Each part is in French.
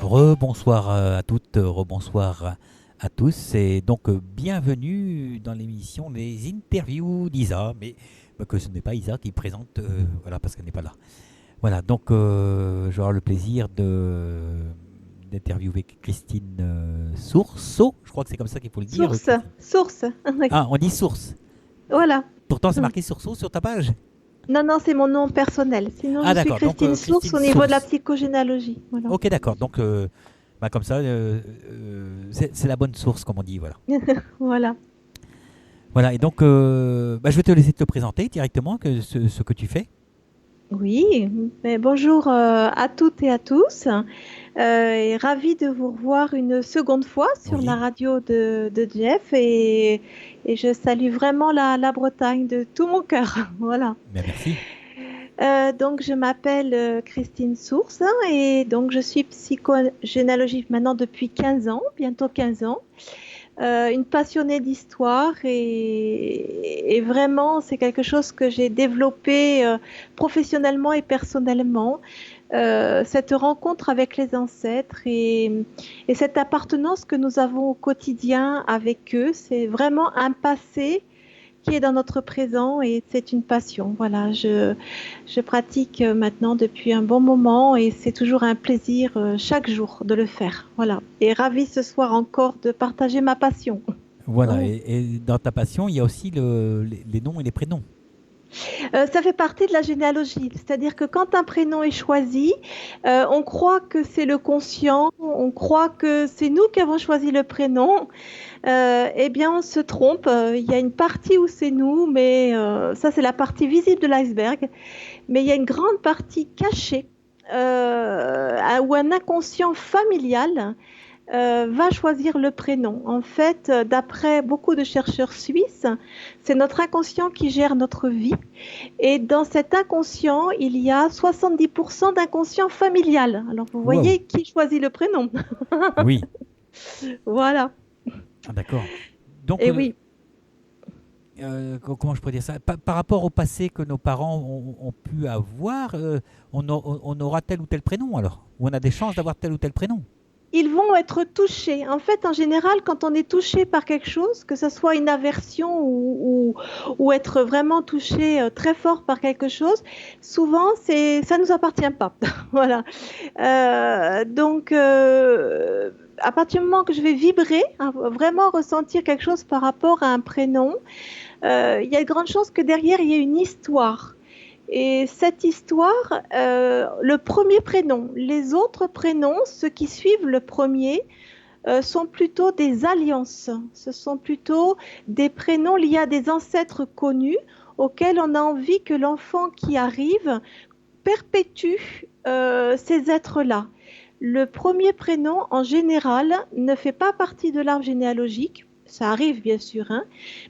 Rebonsoir à toutes, rebonsoir à tous, et donc bienvenue dans l'émission Les Interviews d'Isa, mais que ce n'est pas Isa qui présente, voilà, parce qu'elle n'est pas là. Voilà, donc je vais avoir le plaisir d'interviewer Christine Sourceau, je crois que c'est comme ça qu'il faut le dire. Source. Ah, on dit Source. Voilà. Pourtant, c'est marqué Sourceau sur ta page. Non, non, c'est mon nom personnel. Sinon, Ah, je suis d'accord. Donc, Christine Source Christine au niveau de la Source. psychogénéalogie. Voilà. Ok, d'accord. Donc, comme ça, c'est la bonne source, comme on dit, voilà. Voilà. Voilà, et donc, je vais te laisser te présenter directement ce que tu fais. Oui, mais bonjour à toutes et à tous. Et ravie de vous revoir une seconde fois sur Oui. la radio de Jeff. Et je salue vraiment la Bretagne de tout mon cœur. Voilà. Bien, merci. Donc, je m'appelle Christine Source et donc je suis psychogénéalogiste maintenant depuis 15 ans, bientôt 15 ans. Une passionnée d'histoire et vraiment c'est quelque chose que j'ai développé professionnellement et personnellement. Cette rencontre avec les ancêtres et cette appartenance que nous avons au quotidien avec eux, c'est vraiment un passé qui est dans notre présent et c'est une passion. Voilà, je pratique maintenant depuis un bon moment et c'est toujours un plaisir chaque jour de le faire. Voilà, et ravie ce soir encore de partager ma passion. Voilà, Oh. et dans ta passion, il y a aussi les noms et les prénoms. Ça fait partie de la généalogie, c'est-à-dire que quand un prénom est choisi, on croit que c'est le conscient, on croit que c'est nous qui avons choisi le prénom. Eh bien, on se trompe. Il y a une partie où c'est nous, mais ça, c'est la partie visible de l'iceberg. Mais il y a une grande partie cachée où un inconscient familial va choisir le prénom. En fait, d'après beaucoup de chercheurs suisses, c'est notre inconscient qui gère notre vie. Et dans cet inconscient, il y a 70% d'inconscient familial. Alors, vous Wow. voyez qui choisit le prénom. Oui, Voilà. ah, d'accord. Donc, Et oui. comment je pourrais dire ça? Par rapport au passé que nos parents ont pu avoir, on aura tel ou tel prénom alors? Ou on a des chances d'avoir tel ou tel prénom? Ils vont être touchés. En fait, en général, quand on est touché par quelque chose, que ce soit une aversion ou être vraiment touché très fort par quelque chose, souvent, ça ne nous appartient pas. Voilà. Donc, à partir du moment que je vais vibrer, hein, vraiment ressentir quelque chose par rapport à un prénom, il y a de grandes chances que derrière, il y ait une histoire. Et cette histoire, le premier prénom, les autres prénoms, ceux qui suivent le premier, sont plutôt des alliances. Ce sont plutôt des prénoms liés à des ancêtres connus auxquels on a envie que l'enfant qui arrive perpétue ces êtres-là. Le premier prénom, en général, ne fait pas partie de l'arbre généalogique. Ça arrive, bien sûr, hein,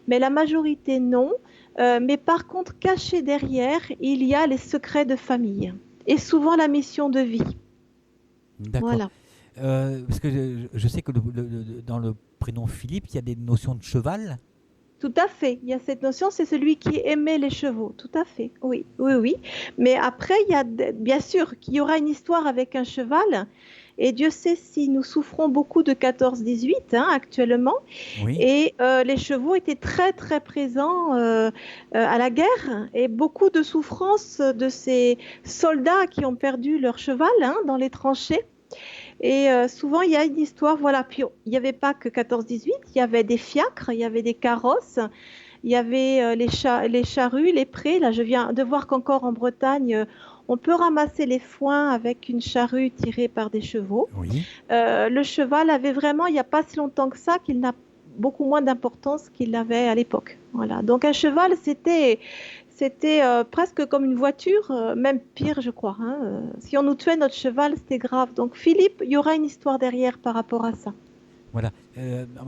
mais la majorité, non. Mais par contre, caché derrière, il y a les secrets de famille et souvent la mission de vie. D'accord. Voilà. Parce que je sais que dans le prénom Philippe, il y a des notions de cheval. Tout à fait. Il y a cette notion, c'est celui qui aimait les chevaux. Tout à fait. Oui, oui, oui. Mais après, il y a bien sûr qu'il y aura une histoire avec un cheval. Et Dieu sait si nous souffrons beaucoup de 14-18 hein, actuellement. Oui. Et les chevaux étaient très, très présents à la guerre. Et beaucoup de souffrances de ces soldats qui ont perdu leur cheval hein, dans les tranchées. Et souvent, il y a une histoire, voilà. Puis, il n'y avait pas que 14-18, il y avait des fiacres, il y avait des carrosses, il y avait les charrues, les prés. Là, je viens de voir qu'encore en Bretagne, on peut ramasser les foins avec une charrue tirée par des chevaux. Oui. Le cheval avait vraiment, il n'y a pas si longtemps que ça, qu'il n'a beaucoup moins d'importance qu'il avait à l'époque. Voilà. Donc, un cheval, c'était presque comme une voiture, même pire, je crois. Hein. Si on nous tuait notre cheval, c'était grave. Donc, Philippe, il y aura une histoire derrière par rapport à ça. Voilà.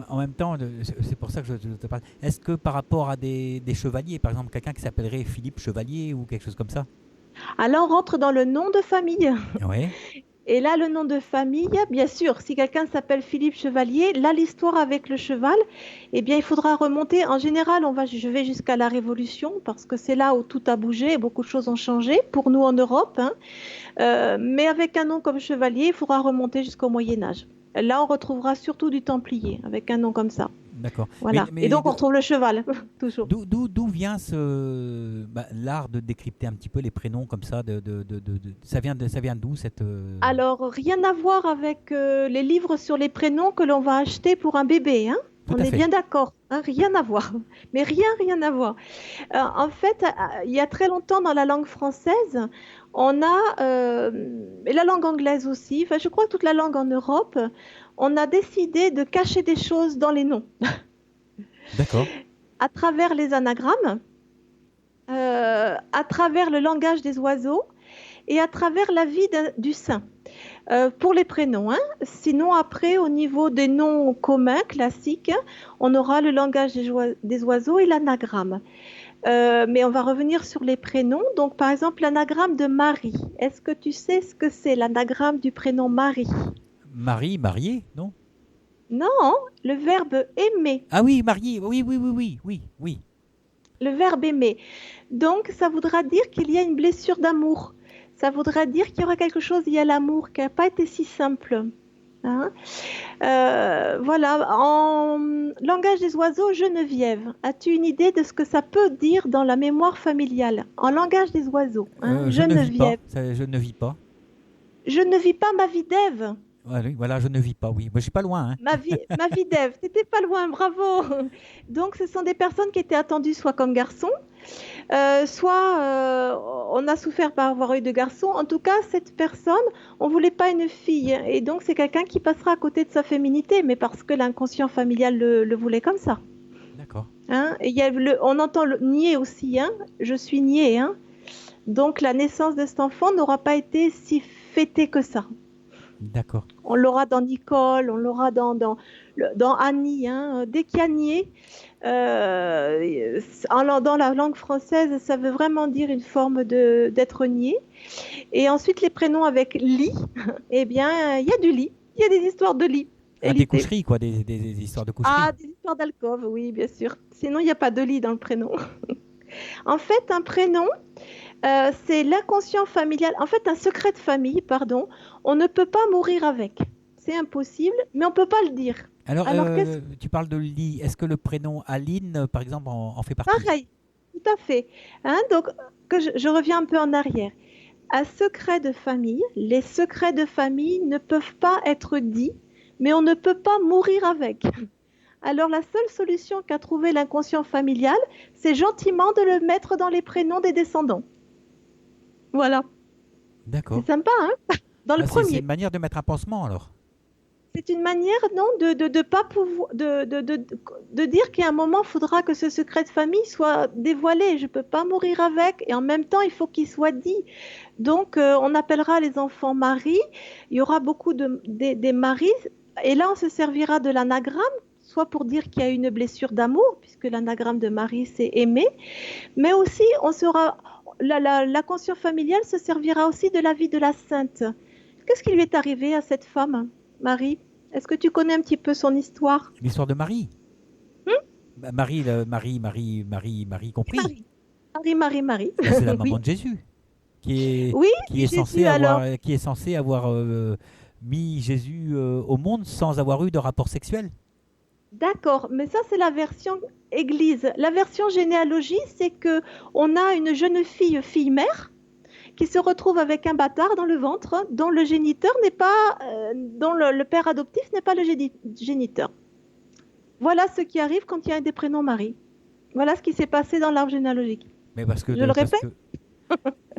En même temps, c'est pour ça que je te parle. Est-ce que par rapport à des chevaliers, par exemple, quelqu'un qui s'appellerait Philippe Chevalier ou quelque chose comme ça? Alors, on rentre dans le nom de famille. Oui. Et là, le nom de famille, bien sûr, si quelqu'un s'appelle Philippe Chevalier, là, l'histoire avec le cheval, eh bien, il faudra remonter. En général, je vais jusqu'à la Révolution, parce que c'est là où tout a bougé, beaucoup de choses ont changé, pour nous en Europe, hein. Mais avec un nom comme Chevalier, il faudra remonter jusqu'au Moyen-Âge. Là, on retrouvera surtout du Templier, avec un nom comme ça. D'accord. Voilà. Et donc, on retrouve le cheval, toujours. D'où vient l'art de décrypter un petit peu les prénoms comme ça ça vient d'où cette... Alors, rien à voir avec les livres sur les prénoms que l'on va acheter pour un bébé, hein. Tout On à est fait. bien d'accord, hein, rien à voir. Mais rien à voir. En fait, il y a très longtemps dans la langue française, on a, et la langue anglaise aussi, enfin, je crois que toute la langue en Europe, on a décidé de cacher des choses dans les noms. D'accord. À travers les anagrammes, à travers le langage des oiseaux et à travers la vie du saint. Pour les prénoms, hein. Sinon, après, au niveau des noms communs, classiques, on aura le langage des oiseaux et l'anagramme. Mais on va revenir sur les prénoms. Donc, par exemple, l'anagramme de Marie. Est-ce que tu sais ce que c'est l'anagramme du prénom Marie? Marie, mariée, non? Non, le verbe aimer. Ah oui, mariée, oui. Le verbe aimer. Donc, ça voudra dire qu'il y a une blessure d'amour. Ça voudra dire qu'il y aura quelque chose lié à l'amour qui n'a pas été si simple. Hein. Voilà, en langage des oiseaux, Geneviève, as-tu une idée de ce que ça peut dire dans la mémoire familiale? En langage des oiseaux, hein, Je ne vis pas. Geneviève. Je ne vis pas. Je ne vis pas ma vie d'Ève. Voilà, je ne vis pas, oui. Moi, je suis pas loin, hein. Ma vie d'Ève, t'étais pas loin, bravo. Donc, ce sont des personnes qui étaient attendues soit comme garçons, soit on a souffert par avoir eu de garçons. En tout cas, cette personne, on voulait pas une fille. Et donc, c'est quelqu'un qui passera à côté de sa féminité, mais parce que l'inconscient familial le voulait comme ça. D'accord. Hein, et on entend le nier aussi, hein. Je suis niais, hein. Donc, la naissance de cet enfant n'aura pas été si fêtée que ça. D'accord. On l'aura dans Nicole, on l'aura dans Annie, hein. Dès qu'il y a nier, dans la langue française, ça veut vraiment dire une forme d'être nié. Et ensuite, les prénoms avec lit, eh bien, il y a du lit, il y a des histoires de lit. Des coucheries, quoi, des histoires de coucheries. Ah, des histoires d'alcôve, oui, bien sûr. Sinon, il n'y a pas de lit dans le prénom. En fait, un prénom, c'est l'inconscient familial, en fait un secret de famille, pardon, on ne peut pas mourir avec. C'est impossible, mais on ne peut pas le dire. Alors tu parles de lit, est-ce que le prénom Aline, par exemple, en fait partie? Pareil, tout à fait. Hein, donc, je reviens un peu en arrière. Un secret de famille, les secrets de famille ne peuvent pas être dits, mais on ne peut pas mourir avec. Alors la seule solution qu'a trouvé l'inconscient familial, c'est gentiment de le mettre dans les prénoms des descendants. Dire. D'accord. C'est sympa, hein? Dans le premier. C'est une manière de mettre un pansement, alors. C'est une manière, non, de pas pouvoir, de dire qu'à un moment, il faudra que ce secret de famille soit dévoilé. Je ne peux pas mourir avec, et en même temps, il faut qu'il soit dit. Donc, on appellera les enfants Marie. Il y aura beaucoup des maris, et là, on se servira de l'anagramme, soit pour dire qu'il y a une blessure d'amour, puisque l'anagramme de Marie, c'est aimer, mais aussi, on sera, la conscience familiale se servira aussi de la vie de la sainte. Qu'est-ce qui lui est arrivé à cette femme, Marie? Est-ce que tu connais un petit peu son histoire? L'histoire de Marie. Marie compris. Marie. C'est la maman de Jésus, qui est censée avoir mis Jésus au monde sans avoir eu de rapport sexuel. D'accord, mais ça c'est la version église. La version généalogie, c'est que on a une jeune fille-mère, qui se retrouve avec un bâtard dans le ventre, dont le géniteur n'est pas, dont le père adoptif n'est pas le géniteur. Voilà ce qui arrive quand il y a des prénoms Marie. Voilà ce qui s'est passé dans l'arbre généalogique. Mais parce que je le répète.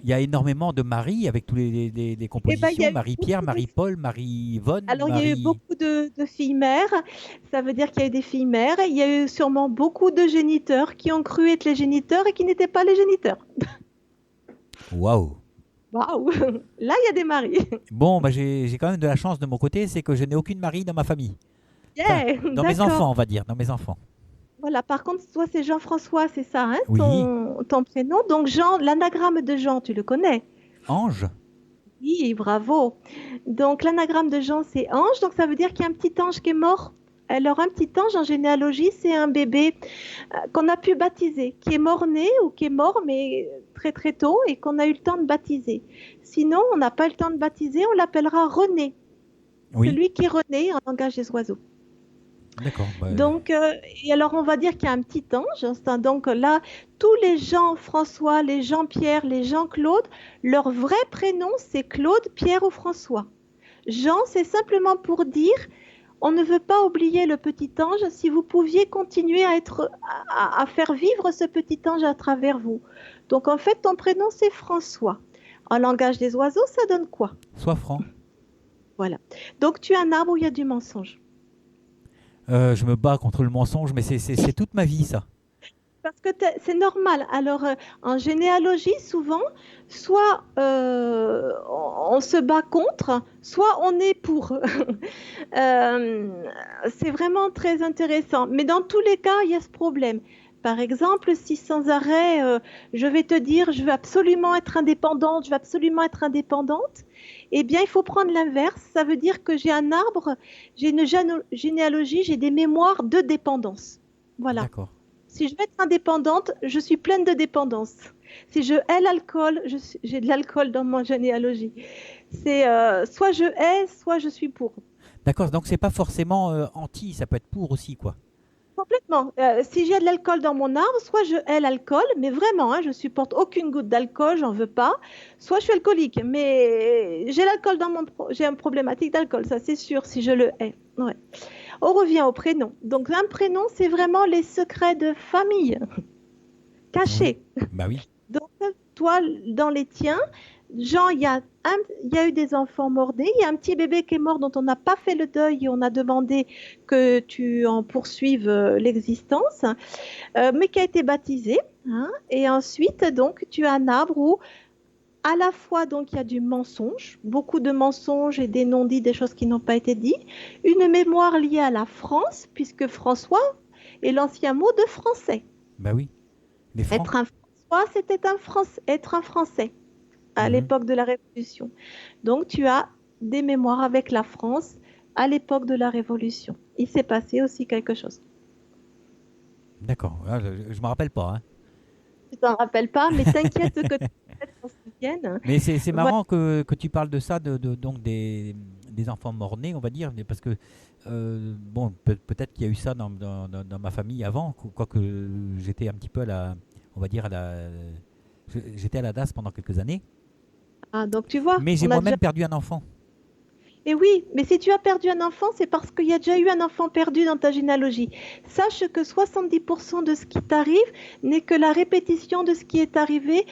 Il y a énormément de Marie avec tous les compositions, Marie-Pierre, Marie-Paul, Marie-Yvonne. Alors il y a eu beaucoup de filles-mères, ça veut dire qu'il y a eu des filles-mères, il y a eu sûrement beaucoup de géniteurs qui ont cru être les géniteurs et qui n'étaient pas les géniteurs. Waouh! Waouh! Là il y a des maris. Bon, bah, j'ai quand même de la chance de mon côté, c'est que je n'ai aucune Marie dans ma famille. Yeah, dans mes enfants, on va dire, dans mes enfants. Voilà, par contre, toi, c'est Jean-François, c'est ça, hein, oui. ton prénom. Donc, Jean, l'anagramme de Jean, tu le connais? Ange. Oui, bravo. Donc l'anagramme de Jean, c'est ange. Donc ça veut dire qu'il y a un petit ange qui est mort. Alors un petit ange en généalogie, c'est un bébé qu'on a pu baptiser, qui est mort-né ou qui est mort, mais très très tôt et qu'on a eu le temps de baptiser. Sinon, on n'a pas eu le temps de baptiser, on l'appellera René. Oui, Celui qui est René en langage des oiseaux. d'accord. Bah, Donc, et alors on va dire qu'il y a un petit ange. Donc là, tous les Jean-François, les Jean-Pierre, les Jean-Claude, leur vrai prénom, c'est Claude, Pierre ou François. Jean, c'est simplement pour dire, on ne veut pas oublier le petit ange. Si vous pouviez continuer à faire vivre ce petit ange à travers vous. Donc en fait, ton prénom, c'est François. En langage des oiseaux, ça donne quoi? sois franc. Voilà. Donc tu as un arbre où il y a du mensonge. Je me bats contre le mensonge, mais c'est toute ma vie, ça. Parce que c'est normal. Alors, en généalogie, souvent, soit on se bat contre, soit on est pour. C'est vraiment très intéressant. Mais dans tous les cas, il y a ce problème. Par exemple, si sans arrêt, je vais te dire, je veux absolument être indépendante, je veux absolument être indépendante, eh bien, il faut prendre l'inverse. Ça veut dire que j'ai un arbre, j'ai une généalogie, j'ai des mémoires de dépendance. Voilà. D'accord. Si je veux être indépendante, je suis pleine de dépendance. Si je hais l'alcool, j'ai de l'alcool dans ma généalogie. C'est soit je hais, soit je suis pour. D'accord, donc c'est pas forcément anti, ça peut être pour aussi, quoi. Complètement. Si j'ai de l'alcool dans mon arbre, soit je hais l'alcool, mais vraiment, hein, je supporte aucune goutte d'alcool, j'en veux pas. Soit je suis alcoolique, mais j'ai l'alcool dans j'ai une problématique d'alcool, ça c'est sûr, si je le hais. Ouais. On revient au prénom. Donc un prénom, c'est vraiment les secrets de famille Oui. cachés. Bah oui. Donc, toi, dans les tiens, Jean, il y a eu des enfants morts-nés, il y a un petit bébé qui est mort dont on n'a pas fait le deuil et on a demandé que tu en poursuives l'existence, mais qui a été baptisé. Hein, et ensuite, donc, tu as un arbre où à la fois, donc, il y a du mensonge, beaucoup de mensonges et des non-dits, des choses qui n'ont pas été dites, une mémoire liée à la France, puisque François est l'ancien mot de français. Bah oui. Les francs. Être un François, c'était être un Français à Mhm. l'époque de la Révolution. Donc, tu as des mémoires avec la France à l'époque de la Révolution. Il s'est passé aussi quelque chose. D'accord. Ah, je me rappelle pas, hein. Tu t'en rappelles pas, mais t'inquiète que qu'on se souvienne. Mais c'est Voilà. marrant que tu parles de ça, donc des enfants morts-nés, on va dire, parce que bon, peut-être qu'il y a eu ça dans ma famille avant, quoique j'étais un petit peu on va dire j'étais à la DAS pendant quelques années, Ah, donc tu vois, mais j'ai on a déjà. moi-même perdu un enfant. Et oui, mais si tu as perdu un enfant, c'est parce qu'il y a déjà eu un enfant perdu dans ta généalogie. Sache que 70% de ce qui t'arrive n'est que la répétition de ce qui est arrivé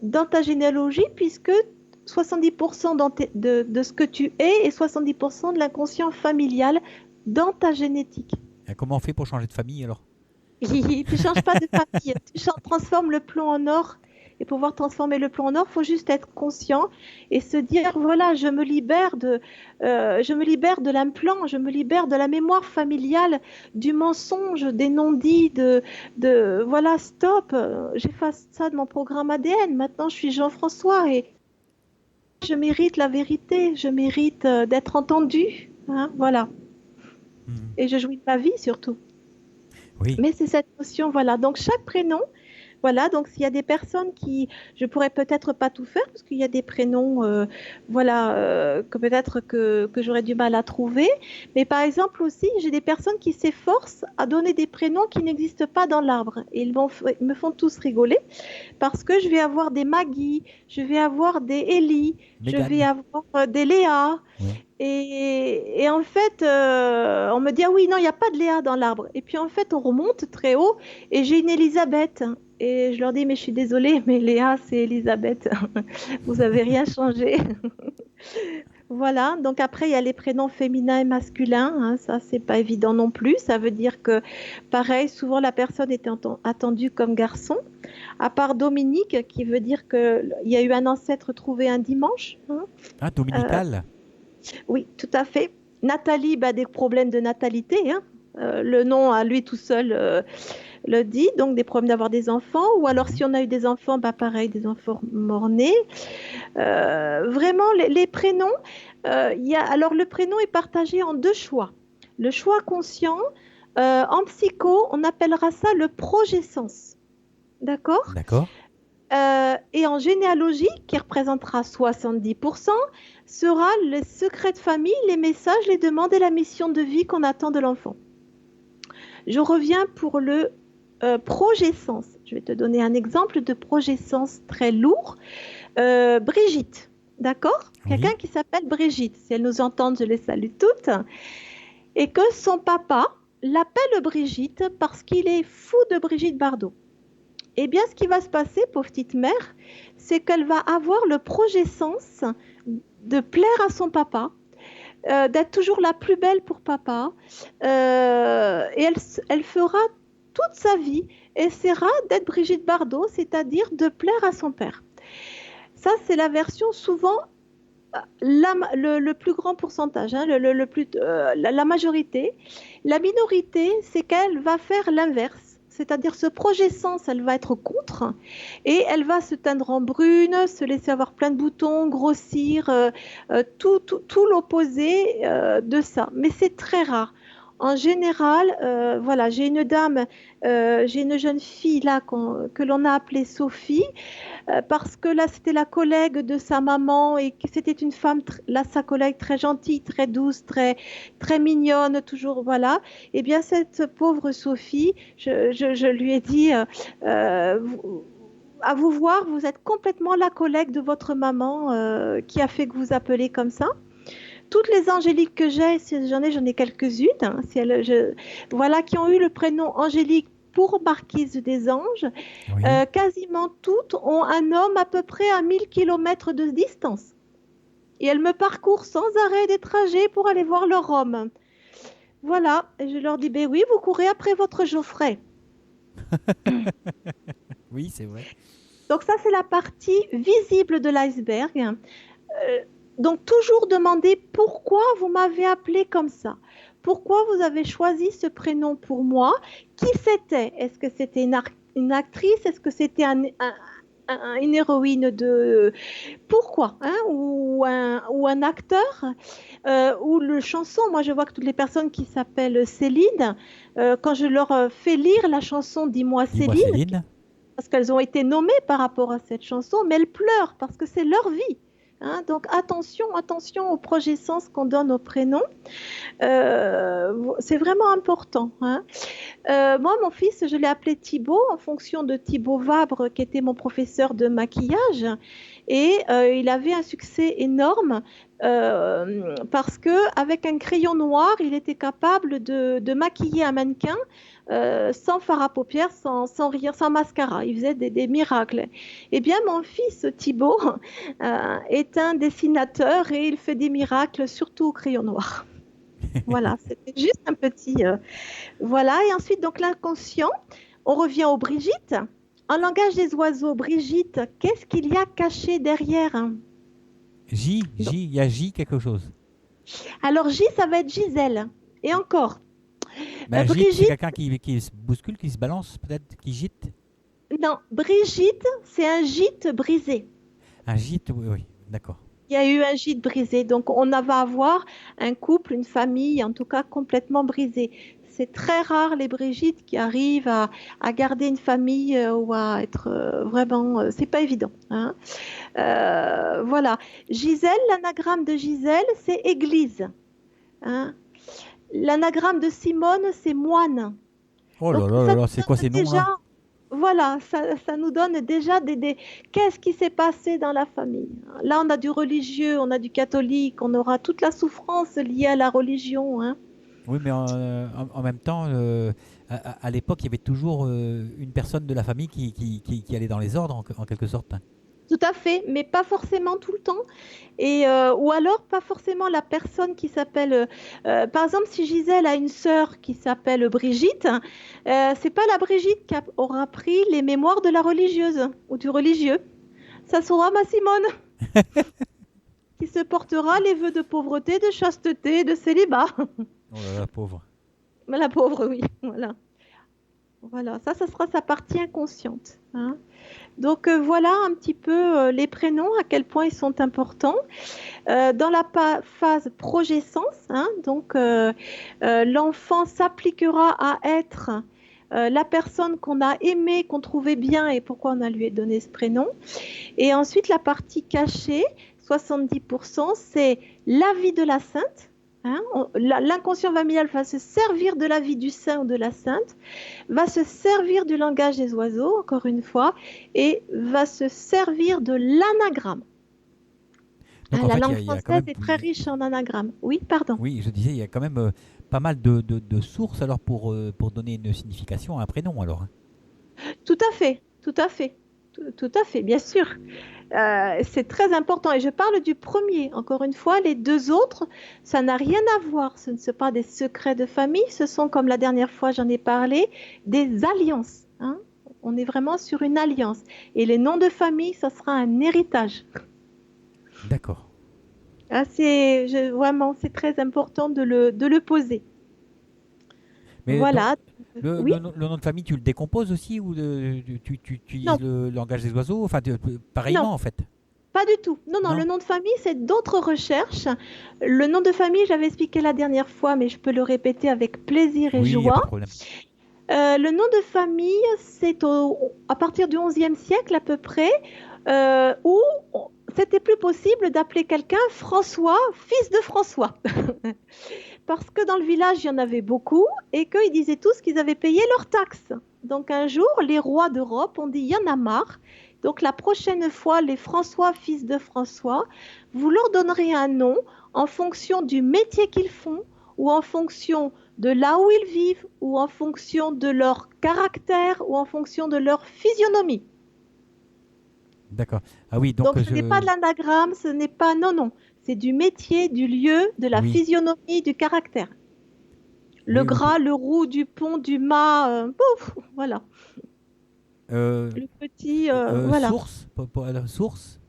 dans ta généalogie, puisque 70% de ce que tu es et 70% de l'inconscient familial dans ta génétique. Et comment on fait pour changer de famille alors? Tu ne changes pas de famille, tu transformes le plomb en or. Et pour pouvoir transformer le plomb en or, il faut juste être conscient et se dire, voilà, je me libère de l'implant, je me libère de la mémoire familiale, du mensonge, des non-dits, voilà, stop, j'efface ça de mon programme ADN. Maintenant, je suis Jean-François et je mérite la vérité, je mérite d'être entendu. Hein, voilà. Mhm. Et je jouis de ma vie surtout. Oui. Mais c'est cette notion, voilà. Donc, chaque prénom, voilà, donc s'il y a des personnes qui, je pourrais peut-être pas tout faire parce qu'il y a des prénoms, voilà, que peut-être que j'aurais du mal à trouver. Mais par exemple aussi, j'ai des personnes qui s'efforcent à donner des prénoms qui n'existent pas dans l'arbre. Et ils me font tous rigoler parce que je vais avoir des Maggie, je vais avoir des Ellie, je Mégane. vais avoir des Léa. Ouais. Et en fait, on me dit, ah oui, non, il n'y a pas de Léa dans l'arbre. Et puis en fait, on remonte très haut et j'ai une Elisabeth. Et je leur dis, mais je suis désolée, mais Léa, c'est Elisabeth. Vous n'avez rien changé. Voilà, donc après, il y a les prénoms féminins et masculins. Hein, ça, c'est pas évident non plus. Ça veut dire que, pareil, souvent la personne était attendue comme garçon. À part Dominique, qui veut dire qu'il y a eu un ancêtre trouvé un dimanche. Hein. Ah, dominical. Oui, tout à fait. Nathalie, bah, des problèmes de natalité. Hein. Le nom à lui tout seul le dit, donc des problèmes d'avoir des enfants. Ou alors Mhm. si on a eu des enfants, bah, pareil, des enfants morts-nés. Vraiment, les prénoms, alors le prénom est partagé en deux choix. Le choix conscient, en psycho, on appellera ça le progescens. D'accord? D'accord. Et en généalogie, qui représentera 70%, sera les secrets de famille, les messages, les demandes et la mission de vie qu'on attend de l'enfant. Je reviens pour le progescens. Je vais te donner un exemple de progescens très lourd. Brigitte, d'accord? Quelqu'un Oui. qui s'appelle Brigitte. Si elles nous entendent, je les salue toutes. Et que son papa l'appelle Brigitte parce qu'il est fou de Brigitte Bardot. Eh bien, ce qui va se passer, pauvre petite mère, c'est qu'elle va avoir le progescens de plaire à son papa, d'être toujours la plus belle pour papa, et elle fera toute sa vie, essaiera d'être Brigitte Bardot, c'est-à-dire de plaire à son père. Ça, c'est la version souvent le plus grand pourcentage, hein, la majorité. La minorité, c'est qu'elle va faire l'inverse. C'est-à-dire ce progescens, elle va être contre et elle va se teindre en brune, se laisser avoir plein de boutons, grossir, tout l'opposé de ça. Mais c'est très rare. En général, voilà, j'ai une dame, j'ai une jeune fille là que l'on a appelée Sophie parce que là c'était la collègue de sa maman et que c'était une femme, là sa collègue très gentille, très douce, très mignonne, toujours voilà. Et bien cette pauvre Sophie, je lui ai dit, à vous voir, vous êtes complètement la collègue de votre maman qui a fait que vous appelez comme ça. Toutes les Angéliques que j'ai, si j'en ai quelques-unes, hein, voilà, qui ont eu le prénom Angélique pour Marquise des Anges, Oui. quasiment toutes ont un homme à peu près à 1000 km de distance. Et elles me parcourent sans arrêt des trajets pour aller voir leur homme. Voilà, et je leur dis, ben oui, vous courez après votre Geoffrey. Oui, c'est vrai. Donc ça, c'est la partie visible de l'iceberg. Donc toujours demander pourquoi vous m'avez appelé comme ça. Pourquoi vous avez choisi ce prénom pour moi? Qui c'était? Est-ce que c'était une actrice? Est-ce que c'était une héroïne de... Pourquoi, hein? Ou un acteur ou le chanson. Moi, je vois que toutes les personnes qui s'appellent Céline, quand je leur fais lire la chanson Dis-moi Dis-moi, Céline, Céline. parce qu'elles ont été nommées par rapport à cette chanson, mais elles pleurent parce que c'est leur vie. Hein, donc attention au progescens qu'on donne au prénom. C'est vraiment important. Hein. Moi, mon fils, je l'ai appelé Thibaut en fonction de Thibaut Vabre, qui était mon professeur de maquillage. Et il avait un succès énorme parce qu'avec un crayon noir, il était capable de maquiller un mannequin sans fard à paupières, sans rire, sans mascara. Il faisait des miracles. Eh bien, mon fils Thibaut est un dessinateur et il fait des miracles, surtout au crayon noir. Voilà, c'était juste un petit... voilà, et ensuite, donc l'inconscient, on revient aux Brigitte. En langage des oiseaux, Brigitte, qu'est-ce qu'il y a caché derrière? Il y a J quelque chose. Alors, J, ça va être Gisèle. Et encore. Ben, gîte, c'est Brigitte, quelqu'un qui se bouscule, qui se balance, peut-être, qui gîte. non, Brigitte, c'est un gîte brisé. Un gîte, oui, oui, d'accord. Il y a eu un gîte brisé. Donc, on va avoir un couple, une famille, en tout cas, complètement brisée. C'est très rare les Brigitte qui arrivent à garder une famille ou à être vraiment... c'est pas évident. Hein. Voilà. Gisèle, l'anagramme de Gisèle, c'est église. Hein. L'anagramme de Simone, c'est moine. Oh Donc, là là ça là, nous c'est quoi donne ces noms déjà, là? voilà, ça nous donne déjà qu'est-ce qui s'est passé dans la famille. Là, on a du religieux, on a du catholique, on aura toute la souffrance liée à la religion. Hein. Oui, mais en même temps, à l'époque, il y avait toujours une personne de la famille qui allait dans les ordres, en quelque sorte. Tout à fait, mais pas forcément tout le temps. Et, ou alors, pas forcément la personne qui s'appelle... par exemple, si Gisèle a une sœur qui s'appelle Brigitte, c'est pas la Brigitte qui aura pris les mémoires de la religieuse ou du religieux. Ça sera ma Simone qui se portera les vœux de pauvreté, de chasteté, de célibat. Oh là là, pauvre. La pauvre, oui, voilà. Voilà, ça sera sa partie inconsciente, hein. Donc voilà un petit peu les prénoms, à quel point ils sont importants. Dans la phase progescence, hein, donc l'enfant s'appliquera à être la personne qu'on a aimée, qu'on trouvait bien et pourquoi on a lui donné ce prénom. Et ensuite, la partie cachée, 70%, c'est la vie de la sainte. Hein, l'inconscient familial va se servir de la vie du saint ou de la sainte, va se servir du langage des oiseaux, encore une fois, et va se servir de l'anagramme. Donc en La fait, langue il y a quand française même, est très riche en anagrammes. Oui, pardon. oui, je disais, il y a quand même pas mal de sources alors pour donner une signification à un prénom alors, hein. Tout à fait, tout à fait, tout à fait, bien sûr. C'est très important. Et je parle du premier. Encore une fois, les deux autres, ça n'a rien à voir. Ce ne sont pas des secrets de famille. Ce sont, comme la dernière fois j'en ai parlé, des alliances, hein. On est vraiment sur une alliance. Et les noms de famille, ça sera un héritage. D'accord. Ah, vraiment, c'est très important de le poser. Mais donc, Voilà. Oui, le nom de famille, tu le décomposes aussi ou tu utilises non, le langage des oiseaux? Enfin, non. pareillement en fait. Pas du tout. Non, non, le Non? nom de famille, c'est d'autres recherches. Le nom de famille, j'avais expliqué la dernière fois, mais je peux le répéter avec plaisir et Oui, il n'y a pas de joie. problème. Le nom de famille, c'est à partir du XIe siècle à peu près, où c'était plus possible d'appeler quelqu'un François, fils de François. Parce que dans le village, il y en avait beaucoup et qu'ils disaient tous qu'ils avaient payé leurs taxes. Donc un jour, les rois d'Europe ont dit, il y en a marre. Donc la prochaine fois, les François, fils de François, vous leur donnerez un nom en fonction du métier qu'ils font ou en fonction de là où ils vivent ou en fonction de leur caractère ou en fonction de leur physionomie. D'accord. Ah oui, donc Donc ce n'est pas de l'anagramme, ce n'est pas... Non, non. C'est du métier, du lieu, de la oui, physionomie, du caractère. Le oui, oui. gras, le roux, du pont, du mât, pouf, voilà. Euh, Le petit, voilà. source, source.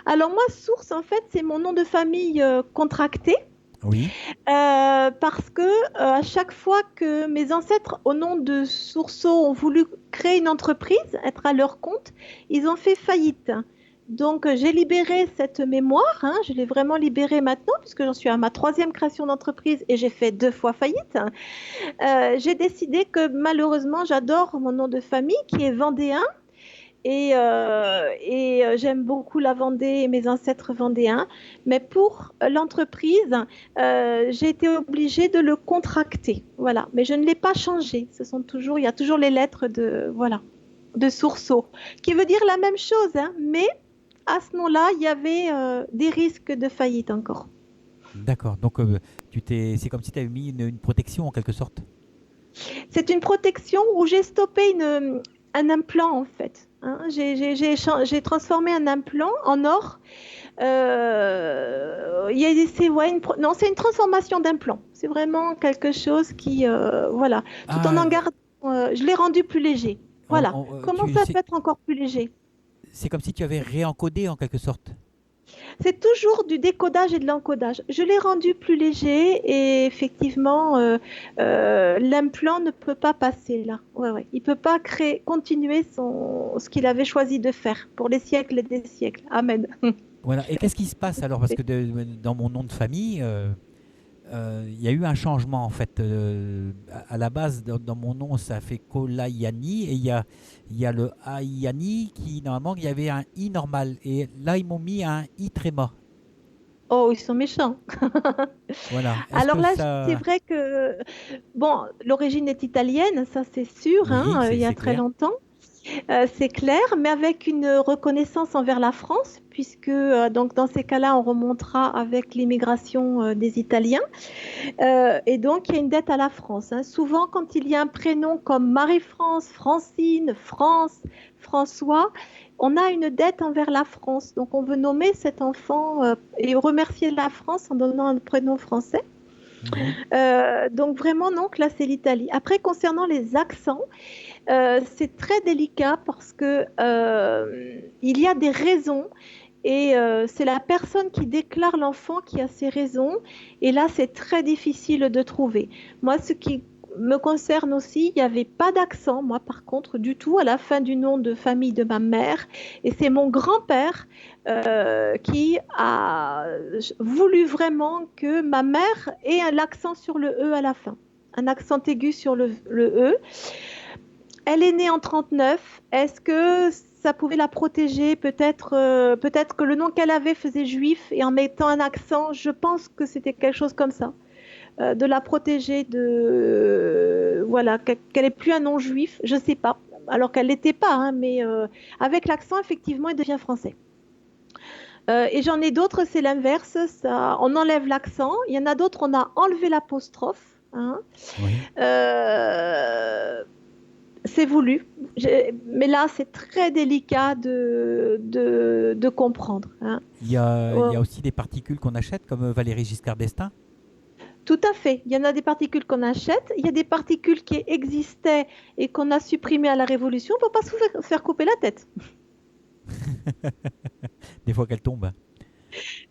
Alors moi, Source, en fait, c'est mon nom de famille contracté. Oui. Parce que à chaque fois que mes ancêtres, au nom de Sourceau, ont voulu créer une entreprise, être à leur compte, ils ont fait faillite. Donc j'ai libéré cette mémoire, hein, je l'ai vraiment libérée maintenant, puisque j'en suis à ma troisième création d'entreprise et j'ai fait 2 fois faillite. J'ai décidé que malheureusement, j'adore mon nom de famille qui est vendéen. Et j'aime beaucoup la Vendée et mes ancêtres vendéens. Mais pour l'entreprise, j'ai été obligée de le contracter. Voilà. Mais je ne l'ai pas changé. Il y a toujours les lettres voilà, de Sourceau, qui veut dire la même chose, hein, mais à ce nom-là, il y avait des risques de faillite encore. D'accord. Donc c'est comme si tu avais mis une protection en quelque sorte. C'est une protection où j'ai stoppé un implant en fait, hein. J'ai transformé un implant en or. Non, c'est une transformation d'implant. C'est vraiment quelque chose qui, voilà, tout Ah, en gardant, je l'ai rendu plus léger. Voilà. Comment ça c'est peut être encore plus léger? comme si tu avais réencodé en quelque sorte. C'est toujours du décodage et de l'encodage. Je l'ai rendu plus léger et effectivement, l'implant ne peut pas passer là. Ouais, ouais. Il ne peut pas continuer ce qu'il avait choisi de faire pour les siècles et des siècles. Amen. Voilà. Et qu'est-ce qui se passe alors? Parce que dans mon nom de famille, il y a eu un changement en fait. À la base, dans mon nom, ça fait Kolayani et il y a le Ayani qui normalement il y avait un I normal et là ils m'ont mis un I tréma. Oh, ils sont méchants. Voilà. Est-ce Alors que là, c'est ça... vrai que, bon, l'origine est italienne, ça c'est sûr, Oui, hein, il y a c'est très clair. longtemps. C'est clair, mais avec une reconnaissance envers la France, puisque donc dans ces cas-là, on remontera avec l'immigration des Italiens. Et donc, il y a une dette à la France, hein. Souvent, quand il y a un prénom comme Marie-France, Francine, France, François, on a une dette envers la France. Donc, on veut nommer cet enfant et remercier la France en donnant un prénom français. Mhm. Donc, vraiment, non, là, c'est l'Italie. Après, concernant les accents, c'est très délicat parce que il y a des raisons et c'est la personne qui déclare l'enfant qui a ses raisons et là c'est très difficile de trouver. Moi, ce qui me concerne aussi. Il n'y avait pas d'accent, moi, par contre, du tout, à la fin du nom de famille de ma mère. Et c'est mon grand-père qui a voulu vraiment que ma mère ait l'accent sur le E à la fin, un accent aigu sur le E. Elle est née en 39. Est-ce que ça pouvait la protéger? Peut-être que le nom qu'elle avait faisait juif et en mettant un accent, je pense que c'était quelque chose comme ça. De la protéger voilà, qu'elle n'ait plus un nom juif, je ne sais pas. Alors qu'elle l'était pas, hein, mais avec l'accent, effectivement, elle devient français. Et j'en ai d'autres, c'est l'inverse. On enlève l'accent. Il y en a d'autres, on a enlevé l'apostrophe. Hein. Oui. C'est voulu, mais là c'est très délicat de comprendre. Hein. Il y a aussi des particules qu'on achète, comme Valéry Giscard d'Estaing. Tout à fait. Il y en a des particules qu'on achète, il y a des particules qui existaient et qu'on a supprimées à la Révolution pour ne pas se faire couper la tête. Des fois qu'elles tombent.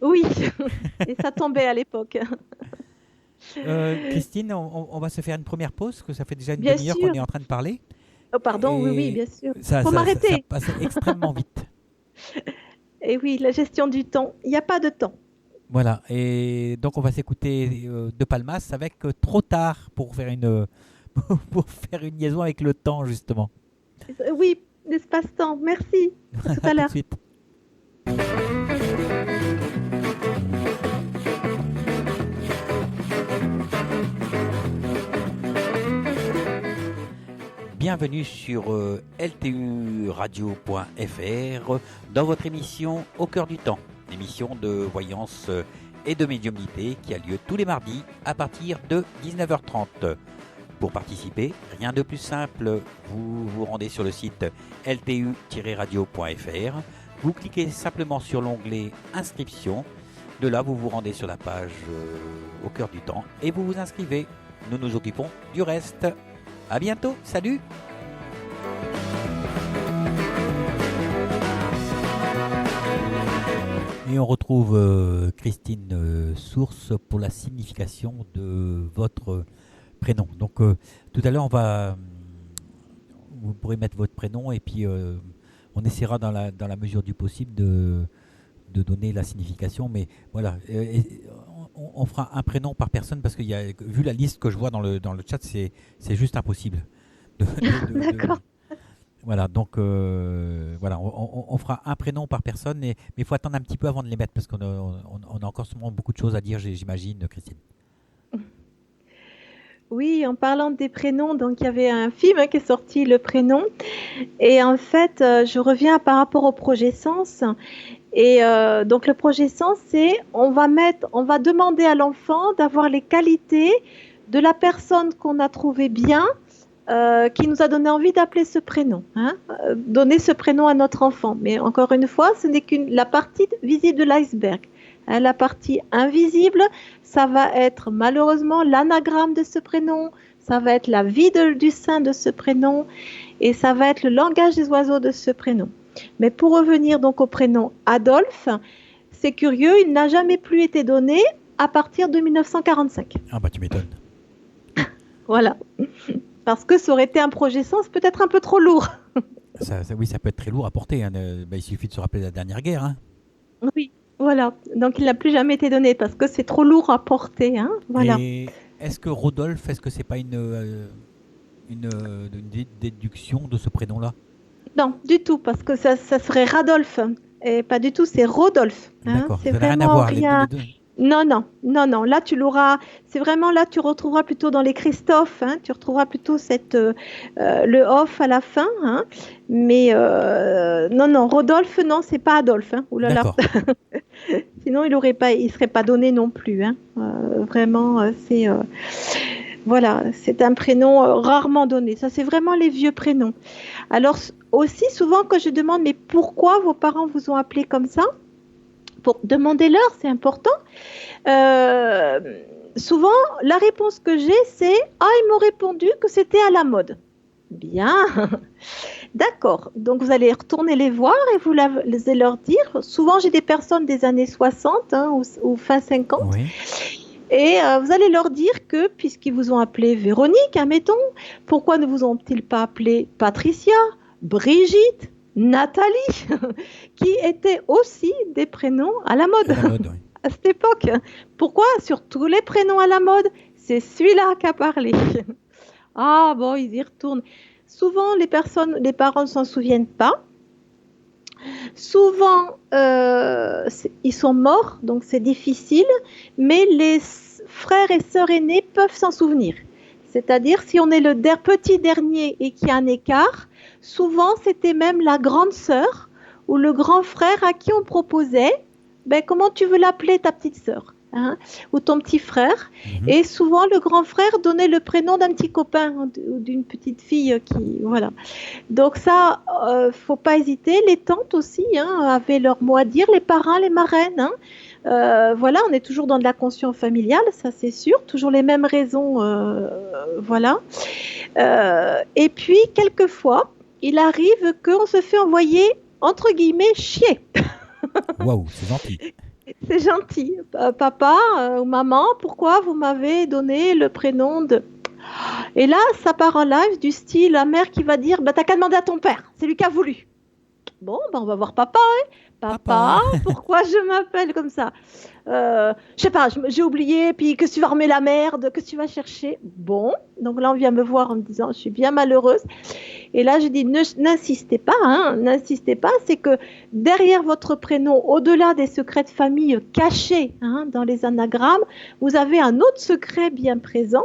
Oui, et ça tombait à l'époque. Christine, on va se faire une première pause, que ça fait déjà une Bien demi-heure sûr. qu'on est en train de parler. Oh, pardon, Et oui, bien sûr. Ça Faut m'arrêter. Ça passe extrêmement vite. Et oui, la gestion du temps. Il n'y a pas de temps. Voilà, et donc on va s'écouter De Palmas avec Trop tard pour faire une liaison avec le temps, justement. Oui, l'espace-temps. Merci. À tout à tout de l'heure. suite. Bienvenue sur lturadio.fr dans votre émission Au cœur du temps, émission de voyance et de médiumnité qui a lieu tous les mardis à partir de 19h30. Pour participer, rien de plus simple, vous vous rendez sur le site ltu-radio.fr, vous cliquez simplement sur l'onglet Inscription, de là vous vous rendez sur la page Au cœur du temps et vous vous inscrivez. Nous nous occupons du reste. À bientôt, salut! Et on retrouve Christine Source pour la signification de votre prénom. Donc tout à l'heure, vous pourrez mettre votre prénom et puis on essaiera dans la mesure du possible de donner la signification. Mais voilà, on fera un prénom par personne parce que vu la liste que je vois dans le chat, c'est juste impossible. D'accord. Voilà, donc voilà, on fera un prénom par personne, mais il faut attendre un petit peu avant de les mettre parce qu'on a encore sûrement beaucoup de choses à dire, j'imagine, Christine. Oui, en parlant des prénoms, donc il y avait un film qui est sorti, Le Prénom, et en fait, je reviens par rapport au projet Sens. Et donc le projet Sens, c'est on va demander à l'enfant d'avoir les qualités de la personne qu'on a trouvée bien, qui nous a donné envie d'appeler ce prénom, hein, donner ce prénom à notre enfant. Mais encore une fois, ce n'est la partie visible de l'iceberg. Hein, la partie invisible, ça va être malheureusement l'anagramme de ce prénom, ça va être la vie du sein de ce prénom et ça va être le langage des oiseaux de ce prénom. Mais pour revenir donc au prénom Adolphe, c'est curieux, il n'a jamais plus été donné à partir de 1945. Ah bah tu m'étonnes. Voilà. Parce que ça aurait été un projet Sens peut-être un peu trop lourd. Oui, ça peut être très lourd à porter. Hein. Il suffit de se rappeler la dernière guerre. Hein. Oui, voilà. Donc il n'a plus jamais été donné parce que c'est trop lourd à porter. Hein. Voilà. Et est-ce que Rodolphe, est-ce que c'est pas une déduction de ce prénom-là? Non, du tout, parce que ça serait Radolphe. Et pas du tout, c'est Rodolphe. Hein. D'accord, c'est ça n'a rien à vraiment voir. rien. Les deux. Non. Là, tu l'auras. C'est vraiment là, tu retrouveras plutôt dans les Christophe. Hein, tu retrouveras plutôt le off à la fin. Hein, mais non, Rodolphe, non, c'est pas Adolphe. Hein, oulala. Sinon, il serait pas donné non plus. Hein, vraiment, c'est voilà, c'est un prénom rarement donné. Ça, c'est vraiment les vieux prénoms. Alors aussi, souvent, quand je demande, mais pourquoi vos parents vous ont appelé comme ça? Pour demander-leur, c'est important. Souvent, la réponse que j'ai, c'est « Ah, ils m'ont répondu que c'était à la mode. » Bien, d'accord. Donc, vous allez retourner les voir et vous allez leur dire. Souvent, j'ai des personnes des années 60 hein, ou fin 50. Oui. Et vous allez leur dire que, puisqu'ils vous ont appelé Véronique, admettons, pourquoi ne vous ont-ils pas appelé Patricia, Brigitte, Nathalie, qui étaient aussi des prénoms à la mode, Oui. à cette époque. Pourquoi sur tous les prénoms à la mode, c'est celui-là qui a parlé. Ah bon, ils y retournent. Souvent, les parents ne s'en souviennent pas. Souvent, ils sont morts, donc c'est difficile, mais les frères et sœurs aînés peuvent s'en souvenir. C'est-à-dire, si on est le petit dernier et qu'il y a un écart, souvent c'était même la grande sœur ou le grand frère à qui on proposait, comment tu veux l'appeler ta petite sœur, hein, ou ton petit frère. Et souvent, le grand frère donnait le prénom d'un petit copain ou d'une petite fille qui, voilà. Donc ça, faut pas hésiter. Les tantes aussi avaient leur mot à dire, les parrains, les marraines. Voilà, on est toujours dans de la conscience familiale, ça c'est sûr. Toujours les mêmes raisons, voilà. Et puis, quelquefois, il arrive qu'on se fait envoyer, entre guillemets, chier. Waouh, c'est gentil. C'est gentil. Papa ou maman, pourquoi vous m'avez donné le prénom de... Et là, ça part en live du style, la mère qui va dire, t'as qu'à demander à ton père, c'est lui qui a voulu. Bon, on va voir papa, hein. Papa, pourquoi je m'appelle comme ça? Je sais pas, j'ai oublié, puis que tu vas remettre la merde, que tu vas chercher. Bon, donc là, on vient me voir en me disant, je suis bien malheureuse. Et là, je dis, n'insistez pas, n'insistez pas, c'est que derrière votre prénom, au-delà des secrets de famille cachés dans les anagrammes, vous avez un autre secret bien présent.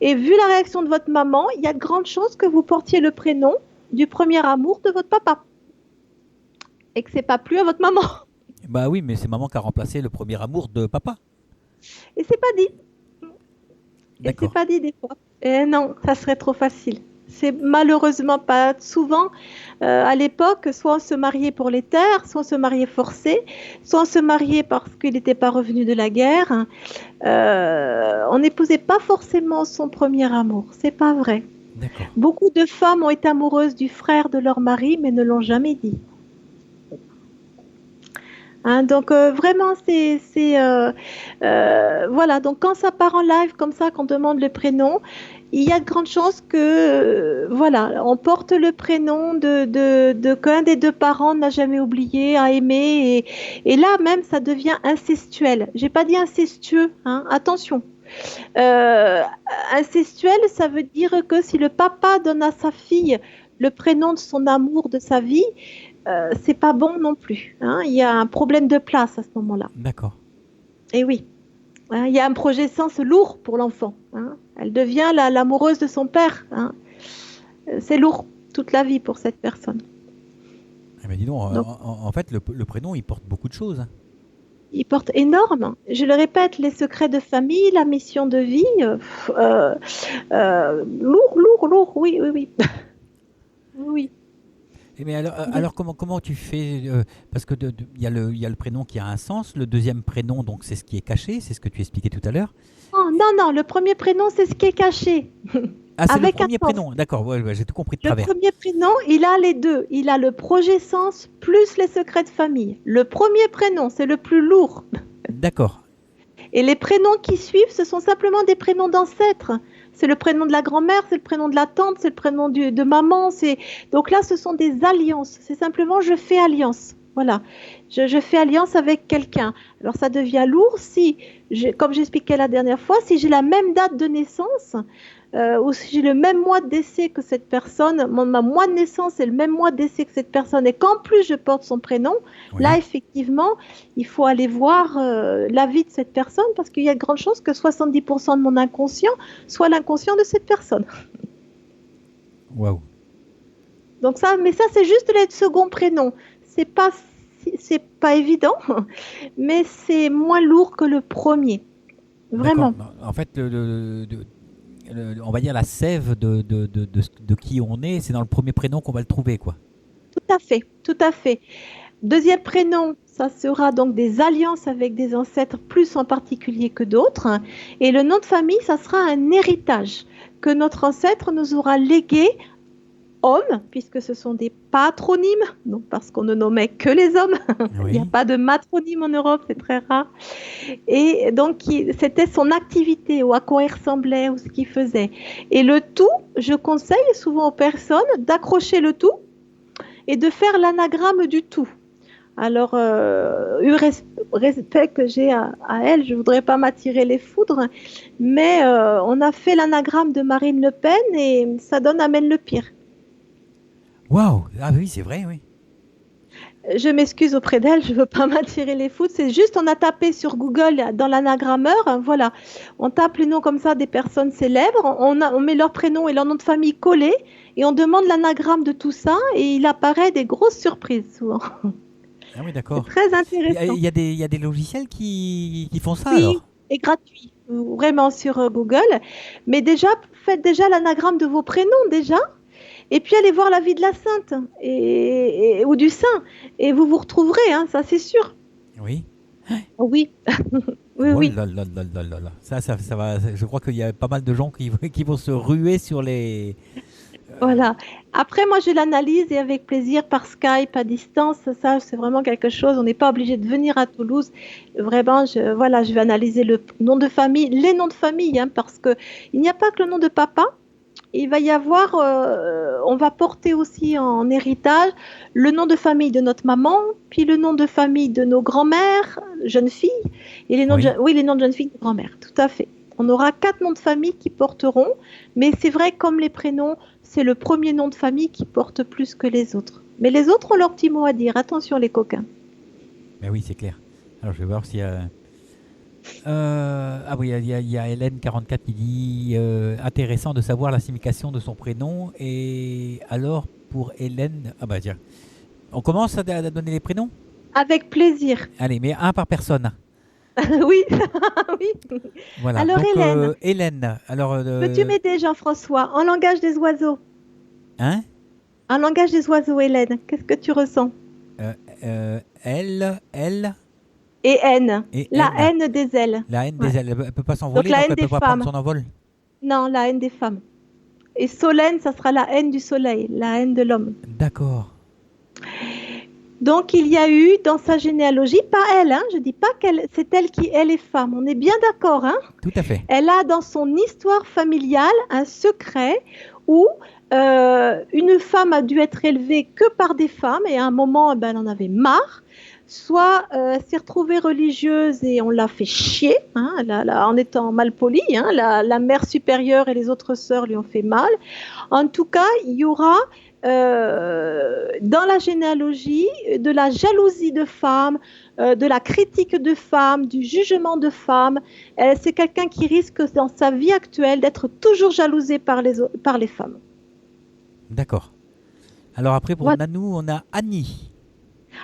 Et vu la réaction de votre maman, il y a de grandes chances que vous portiez le prénom du premier amour de votre papa. Et que c'est pas plus à votre maman. Bah oui, mais c'est maman qui a remplacé le premier amour de papa. Et c'est pas dit. D'accord. Et c'est pas dit des fois. Et non, ça serait trop facile. C'est malheureusement pas souvent. À l'époque, soit on se mariait pour les terres, soit on se mariait forcé, soit on se mariait parce qu'il n'était pas revenu de la guerre. On n'épousait pas forcément son premier amour. C'est pas vrai. D'accord. Beaucoup de femmes ont été amoureuses du frère de leur mari, mais ne l'ont jamais dit. Donc vraiment, voilà. Donc quand ça part en live comme ça, qu'on demande le prénom, il y a de grandes chances que voilà, on porte le prénom de qu'un des deux parents n'a jamais oublié, a aimé, et là même ça devient incestuel. J'ai pas dit incestueux, attention. Incestuel, ça veut dire que si le papa donne à sa fille le prénom de son amour de sa vie, c'est pas bon non plus. Il y a un problème de place à ce moment-là. D'accord. Et oui, il y a un projet sens lourd pour l'enfant. Elle devient l'amoureuse de son père. C'est lourd toute la vie pour cette personne. Eh ben dis donc, en fait, le prénom, il porte beaucoup de choses. Il porte énorme. Je le répète, les secrets de famille, la mission de vie, lourd. Oui. Oui. Mais alors comment tu fais parce que il y a le prénom qui a un sens, le deuxième prénom, donc c'est ce qui est caché, c'est ce que tu expliquais tout à l'heure. Non, le premier prénom, c'est ce qui est caché. Ah, c'est avec le premier prénom, d'accord, ouais, j'ai tout compris de le travers. Le premier prénom, il a les deux. Il a le projet sens plus les secrets de famille. Le premier prénom, c'est le plus lourd. D'accord. Et les prénoms qui suivent, ce sont simplement des prénoms d'ancêtres. C'est le prénom de la grand-mère, c'est le prénom de la tante, c'est le prénom de maman. Donc là, ce sont des alliances. C'est simplement je fais alliance. Voilà. Je fais alliance avec quelqu'un. Alors ça devient lourd si, comme j'expliquais la dernière fois, si j'ai la même date de naissance ou si j'ai le même mois de décès que cette personne, ma mois de naissance est le même mois de décès que cette personne et qu'en plus je porte son prénom, oui. Là effectivement, il faut aller voir la vie de cette personne parce qu'il y a de grandes chances que 70% de mon inconscient soit l'inconscient de cette personne. Waouh. Donc ça, mais ça c'est juste le second prénom. C'est pas évident, mais c'est moins lourd que le premier. Vraiment. En fait, on va dire la sève de qui on est, c'est dans le premier prénom qu'on va le trouver, quoi. Tout à fait. Deuxième prénom, ça sera donc des alliances avec des ancêtres, plus en particulier que d'autres. Et le nom de famille, ça sera un héritage que notre ancêtre nous aura légué hommes, puisque ce sont des patronymes, donc parce qu'on ne nommait que les hommes. Il n'y a pas de matronyme en Europe, c'est très rare. Et donc, c'était son activité, ou à quoi il ressemblait, ou ce qu'il faisait. Et le tout, je conseille souvent aux personnes d'accrocher le tout et de faire l'anagramme du tout. Alors, eu respect que j'ai à elle, je ne voudrais pas m'attirer les foudres, mais on a fait l'anagramme de Marine Le Pen et ça donne Amène le pire. Waouh! Ah oui, c'est vrai, oui. Je m'excuse auprès d'elle, je ne veux pas m'attirer les foudres. C'est juste, on a tapé sur Google dans l'anagrammeur, voilà. On tape les noms comme ça des personnes célèbres, on met leur prénom et leur nom de famille collés et on demande l'anagramme de tout ça et il apparaît des grosses surprises souvent. Ah oui, d'accord. C'est très intéressant. Il y a des logiciels qui font ça, oui, alors? et gratuit, vraiment sur Google. Mais déjà, faites déjà l'anagramme de vos prénoms déjà. Et puis allez voir la vie de la sainte ou du saint. Et vous vous retrouverez, hein, ça c'est sûr. Oui. Oui. Oui, Oh oui. là là là là là là. Ça va. Je crois qu'il y a pas mal de gens qui vont se ruer sur les. Voilà. Après, moi, je l'analyse et avec plaisir par Skype à distance. Ça, c'est vraiment quelque chose. On n'est pas obligé de venir à Toulouse. Vraiment, je vais analyser le nom de famille, les noms de famille, hein, parce que il n'y a pas que le nom de papa. Il va y avoir, on va porter aussi en héritage le nom de famille de notre maman, puis le nom de famille de nos grands-mères, jeunes filles, et les noms les noms de jeunes filles de grand-mère. Tout à fait. On aura 4 noms de famille qui porteront, mais c'est vrai, comme les prénoms, c'est le premier nom de famille qui porte plus que les autres. Mais les autres ont leur petit mot à dire. Attention les coquins. Ben oui, c'est clair. Alors je vais voir s'il y a... ah oui, il y a Hélène44 qui dit intéressant de savoir la signification de son prénom. Et alors pour Hélène... Ah bah tiens, on commence à donner les prénoms? Avec plaisir. Allez, mais un par personne. Oui, oui. Voilà. Alors donc, Hélène. Hélène. Alors, peux-tu m'aider Jean-François en langage des oiseaux? Hein? En langage des oiseaux, Hélène, qu'est-ce que tu ressens? Elle et N. Et la N. haine des ailes. La haine des ailes. Elle ne peut pas s'envoler, Donc, la donc haine elle ne des peut pas femmes. prendre son envol. Non, la haine des femmes. Et Solène, ça sera la haine du soleil, la haine de l'homme. D'accord. Donc, il y a eu dans sa généalogie, pas elle, hein, je ne dis pas qu'elle, c'est elle qui est les femmes, on est bien d'accord. Hein. Tout à fait. Elle a dans son histoire familiale un secret où une femme a dû être élevée que par des femmes et à un moment, elle en avait marre. Soit s'est retrouvée religieuse et on l'a fait chier, hein, en étant mal polie, hein, la mère supérieure et les autres sœurs lui ont fait mal. En tout cas, il y aura dans la généalogie de la jalousie de femmes, de la critique de femmes, du jugement de femmes. C'est quelqu'un qui risque dans sa vie actuelle d'être toujours jalousé par les femmes. D'accord. Alors après, pour Nanou, on a Annie.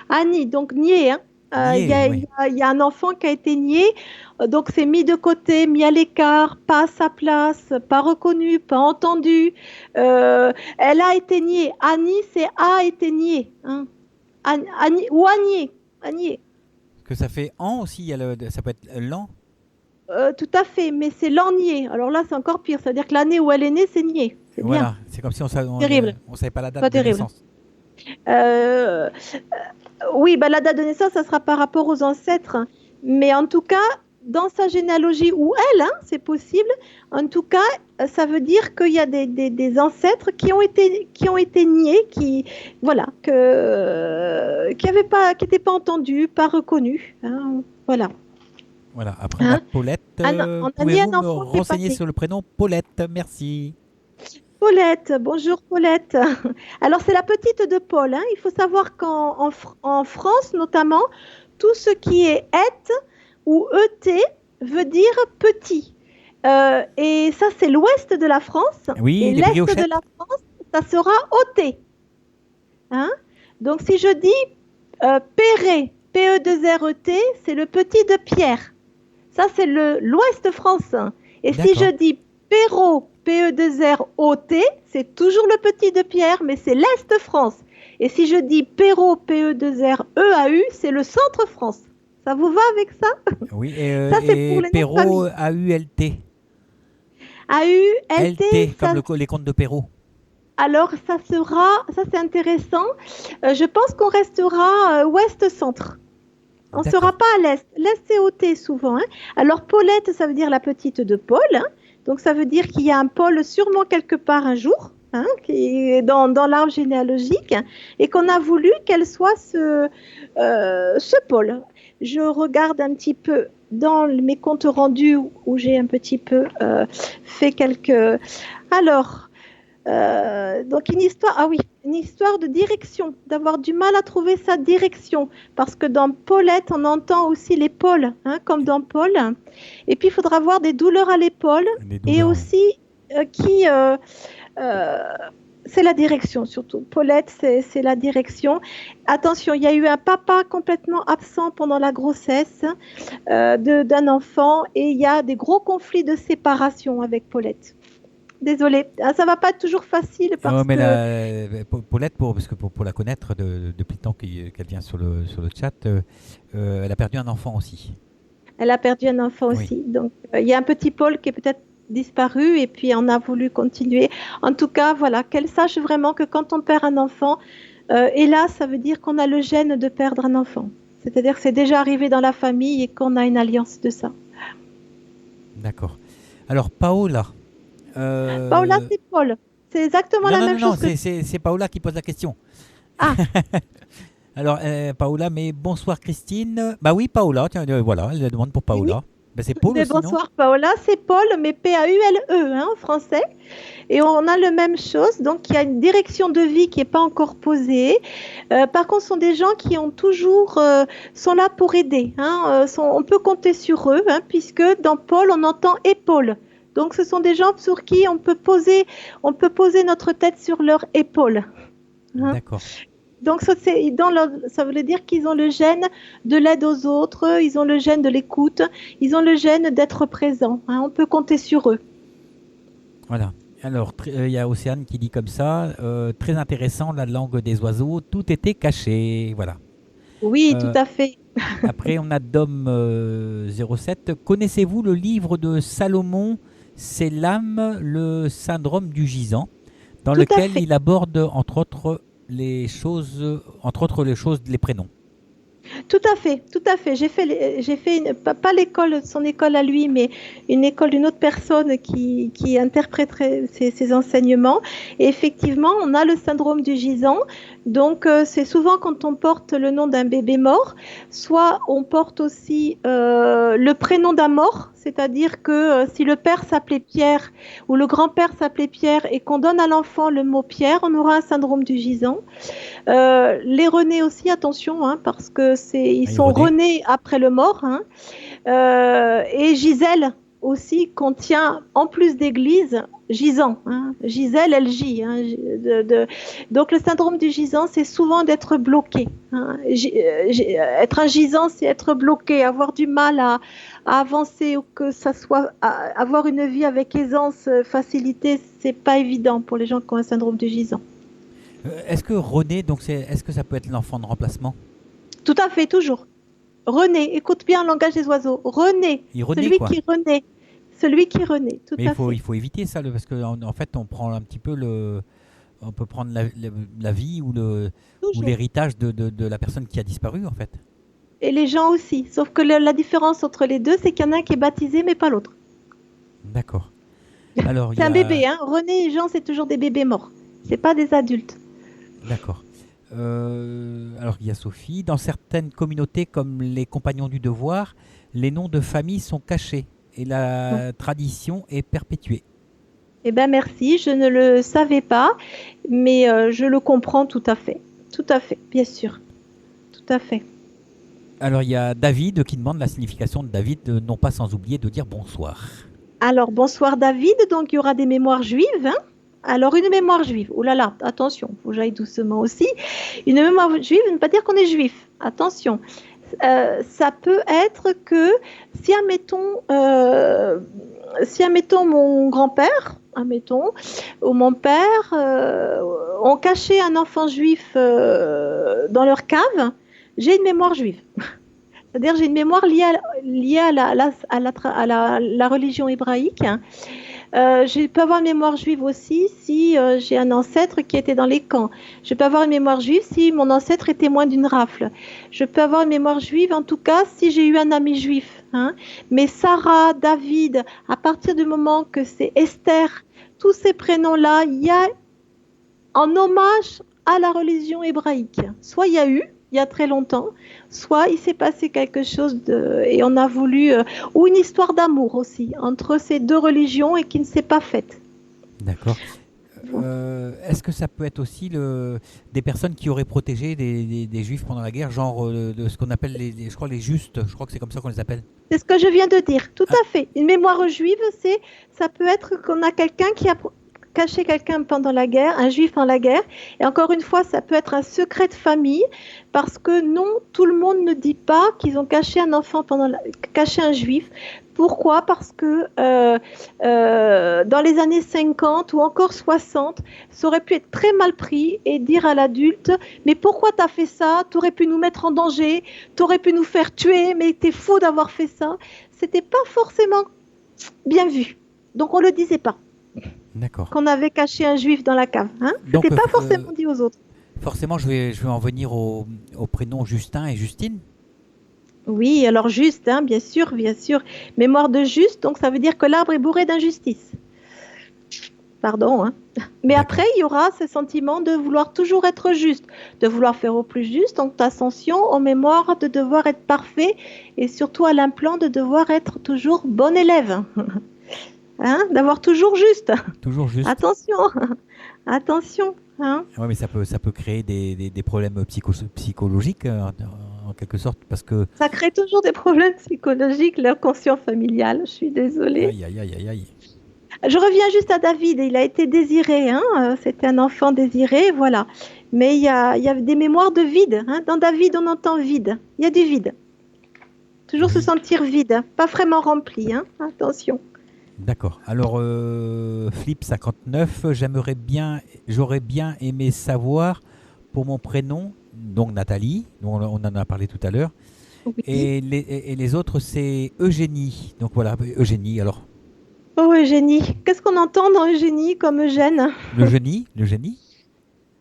Annie, donc nié. Hein. Il y a un enfant qui a été nié, donc c'est mis de côté, mis à l'écart, pas à sa place, pas reconnu, pas entendu. Elle a été niée. Annie, c'est a été nié. Hein. Annie, ou Annie. Annie. Que ça fait an aussi, ça peut être l'an. Tout à fait, mais c'est l'an nié. Alors là, c'est encore pire. C'est-à-dire que l'année où elle est née, c'est nié. C'est voilà, bien. C'est comme si on terrible. On savait pas la date pas de terrible. naissance. Oui, la date de naissance, ça sera par rapport aux ancêtres. Mais en tout cas, dans sa généalogie, ou elle, hein, c'est possible, en tout cas, ça veut dire qu'il y a des ancêtres qui ont été niés, qui n'étaient pas entendus, pas reconnus. Hein, voilà. Voilà, après on a Paulette. Pouvez-vous me renseigner sur le prénom Paulette? Merci. Paulette, bonjour Paulette. Alors c'est la petite de Paul. Hein. Il faut savoir qu'en France notamment, tout ce qui est et ou et veut dire petit. Et ça c'est l'ouest de la France. Oui, et l'est de la France, ça sera ôté. Hein. Donc si je dis Perret, P-E-2-R-E-T, c'est le petit de Pierre. Ça c'est l'ouest France. Et si je dis Perrault, P-E-2-R-O-T, c'est toujours le petit de Pierre, mais c'est l'Est France. Et si je dis Perrault, P-E-2-R-E-A-U, c'est le centre France. Ça vous va avec ça? Oui, ça, c'est pour les Perrault, A-U-L-T. A-U-L-T, comme les contes de Perrault. Alors, ça c'est intéressant. Je pense qu'on restera ouest-centre. On ne sera pas à l'est. L'est, c'est ôté souvent. Hein. Alors, Paulette, ça veut dire la petite de Paul. Hein. Donc, ça veut dire qu'il y a un Paul sûrement quelque part un jour, hein, qui est dans l'arbre généalogique, et qu'on a voulu qu'elle soit ce Paul. Je regarde un petit peu dans mes comptes rendus où j'ai un petit peu fait quelques... Alors... donc une histoire de direction, d'avoir du mal à trouver sa direction, parce que dans Paulette, on entend aussi l'épaule, hein, comme dans Paul. Et puis, il faudra avoir des douleurs à l'épaule, et aussi c'est la direction surtout. Paulette, c'est la direction. Attention, il y a eu un papa complètement absent pendant la grossesse d'un enfant, et il y a des gros conflits de séparation avec Paulette. Désolée, ça va pas être toujours facile parce que... Paulette, pour la connaître depuis le temps qu'elle vient sur le chat, elle a perdu un enfant aussi. Elle a perdu un enfant aussi. Donc, il y a un petit Paul qui est peut-être disparu et puis on a voulu continuer. En tout cas, voilà, qu'elle sache vraiment que quand on perd un enfant, hélas, ça veut dire qu'on a le gène de perdre un enfant. C'est-à-dire que c'est déjà arrivé dans la famille et qu'on a une alliance de ça. D'accord. Alors, Paola... Paola, c'est Paul. C'est exactement la même chose. Non, c'est Paola qui pose la question. Ah. Alors, Paola, mais bonsoir Christine. Bah oui, Paola, tiens, voilà, elle demande pour Paola. Oui. Ben, c'est Paul mais aussi, bonsoir Paola, c'est Paul, mais P-A-U-L-E hein, en français. Et on a la même chose. Donc, il y a une direction de vie qui n'est pas encore posée. Par contre, ce sont des gens qui ont toujours, sont là pour aider. Hein, on peut compter sur eux, hein, puisque dans Paul, on entend épaule. Donc, ce sont des gens sur qui on peut poser notre tête sur leur épaule. Hein. D'accord. Donc, ça veut dire qu'ils ont le gène de l'aide aux autres, ils ont le gène de l'écoute, ils ont le gène d'être présents. Hein, on peut compter sur eux. Voilà. Alors, il y a Océane qui dit comme ça, très intéressant, la langue des oiseaux, tout était caché. Voilà. Oui, tout à fait. Après, on a Dom07. Connaissez-vous le livre de Salomon ? C'est l'âme, le syndrome du gisant, dans lequel il aborde entre autres les choses, les prénoms. Tout à fait. J'ai fait pas son école à lui, mais une école d'une autre personne qui interpréterait ses enseignements. Et effectivement, on a le syndrome du gisant. Donc, c'est souvent quand on porte le nom d'un bébé mort, soit on porte aussi le prénom d'un mort, c'est-à-dire que si le père s'appelait Pierre ou le grand-père s'appelait Pierre et qu'on donne à l'enfant le mot Pierre, on aura un syndrome du gisant. Les René aussi, attention, hein, parce que ils sont René après le mort. Hein. Et Gisèle aussi contient, en plus d'église, gisant. Hein. Gisèle, elle gît. Hein, donc le syndrome du gisant, c'est souvent d'être bloqué. Hein. Être un gisant, c'est être bloqué, avoir du mal à avancer ou que ça soit avoir une vie avec aisance, facilité, c'est pas évident pour les gens qui ont un syndrome du gisant. Est-ce que René, est-ce que ça peut être l'enfant de remplacement ? Tout à fait, toujours. René, écoute bien le langage des oiseaux. René, celui qui renaît. Celui qui renaît, tout à fait. Il faut éviter ça, parce qu'en fait, on prend un petit peu on peut prendre la vie ou l'héritage de la personne qui a disparu, en fait. Et les gens aussi. Sauf que la différence entre les deux, c'est qu'il y en a un qui est baptisé, mais pas l'autre. D'accord. Alors, c'est un bébé, hein. René et Jean, c'est toujours des bébés morts. C'est pas des adultes. D'accord. Alors, il y a Sophie. Dans certaines communautés, comme les Compagnons du Devoir, les noms de famille sont cachés et la tradition est perpétuée. Eh bien, merci. Je ne le savais pas, mais je le comprends tout à fait. Tout à fait, bien sûr. Tout à fait. Alors, il y a David qui demande la signification de David, non pas sans oublier de dire bonsoir. Alors, bonsoir David. Donc, il y aura des mémoires juives, hein. Alors, une mémoire juive, oh là là, attention, il faut que j'aille doucement aussi. Une mémoire juive ne veut pas dire qu'on est juif, attention. Ça peut être que si, admettons, mon grand-père, ou mon père ont caché un enfant juif dans leur cave, j'ai une mémoire juive. C'est-à-dire j'ai une mémoire liée à la religion hébraïque. Je peux avoir une mémoire juive aussi si j'ai un ancêtre qui était dans les camps. Je peux avoir une mémoire juive si mon ancêtre est témoin d'une rafle. Je peux avoir une mémoire juive en tout cas si j'ai eu un ami juif. Hein. Mais Sarah, David, à partir du moment que c'est Esther, tous ces prénoms-là, il y a en hommage à la religion hébraïque. Soit il y a eu, il y a très longtemps, soit il s'est passé quelque chose et on a voulu, ou une histoire d'amour aussi, entre ces deux religions et qui ne s'est pas faite. D'accord. Est-ce que ça peut être aussi des personnes qui auraient protégé des juifs pendant la guerre, genre de ce qu'on appelle je crois les justes, je crois que c'est comme ça qu'on les appelle. C'est ce que je viens de dire, tout à fait. Une mémoire juive, ça peut être qu'on a quelqu'un qui a caché quelqu'un pendant la guerre, un juif pendant la guerre, et encore une fois, ça peut être un secret de famille, parce que non, tout le monde ne dit pas qu'ils ont caché un enfant caché un juif. Pourquoi ? Parce que dans les années 50 ou encore 60, ça aurait pu être très mal pris et dire à l'adulte « Mais pourquoi t'as fait ça ? T'aurais pu nous mettre en danger, t'aurais pu nous faire tuer, mais t'es fou d'avoir fait ça. » C'était pas forcément bien vu. Donc on le disait pas. D'accord. Qu'on avait caché un juif dans la cave. Hein. C'était pas forcément dit aux autres. Forcément, je vais en venir au prénom Justin et Justine. Oui, alors juste, hein, bien sûr, bien sûr. Mémoire de juste, donc ça veut dire que l'arbre est bourré d'injustice. Pardon, hein. Mais après, il y aura ce sentiment de vouloir toujours être juste, de vouloir faire au plus juste, donc ascension aux mémoires de devoir être parfait et surtout à l'implant de devoir être toujours bon élève. Hein, d'avoir toujours juste. Toujours juste. Attention, attention. Hein. Oui, mais ça peut créer des problèmes psychologiques en quelque sorte, parce que ça crée toujours des problèmes psychologiques, l'inconscient familial. Je suis désolée. Aïe, aïe, aïe, aïe, aïe. Je reviens juste à David. Il a été désiré. Hein. C'était un enfant désiré, voilà. Mais il y a des mémoires de vide. Hein. Dans David, on entend vide. Il y a du vide. Toujours se sentir vide, pas vraiment rempli. Hein. Attention. D'accord. Alors, Flip 59, j'aurais bien aimé savoir pour mon prénom, donc Nathalie, dont on en a parlé tout à l'heure, oui. et les autres, c'est Eugénie. Donc voilà, Eugénie, alors. Oh, Eugénie. Qu'est-ce qu'on entend dans Eugénie comme Eugène ? Le génie.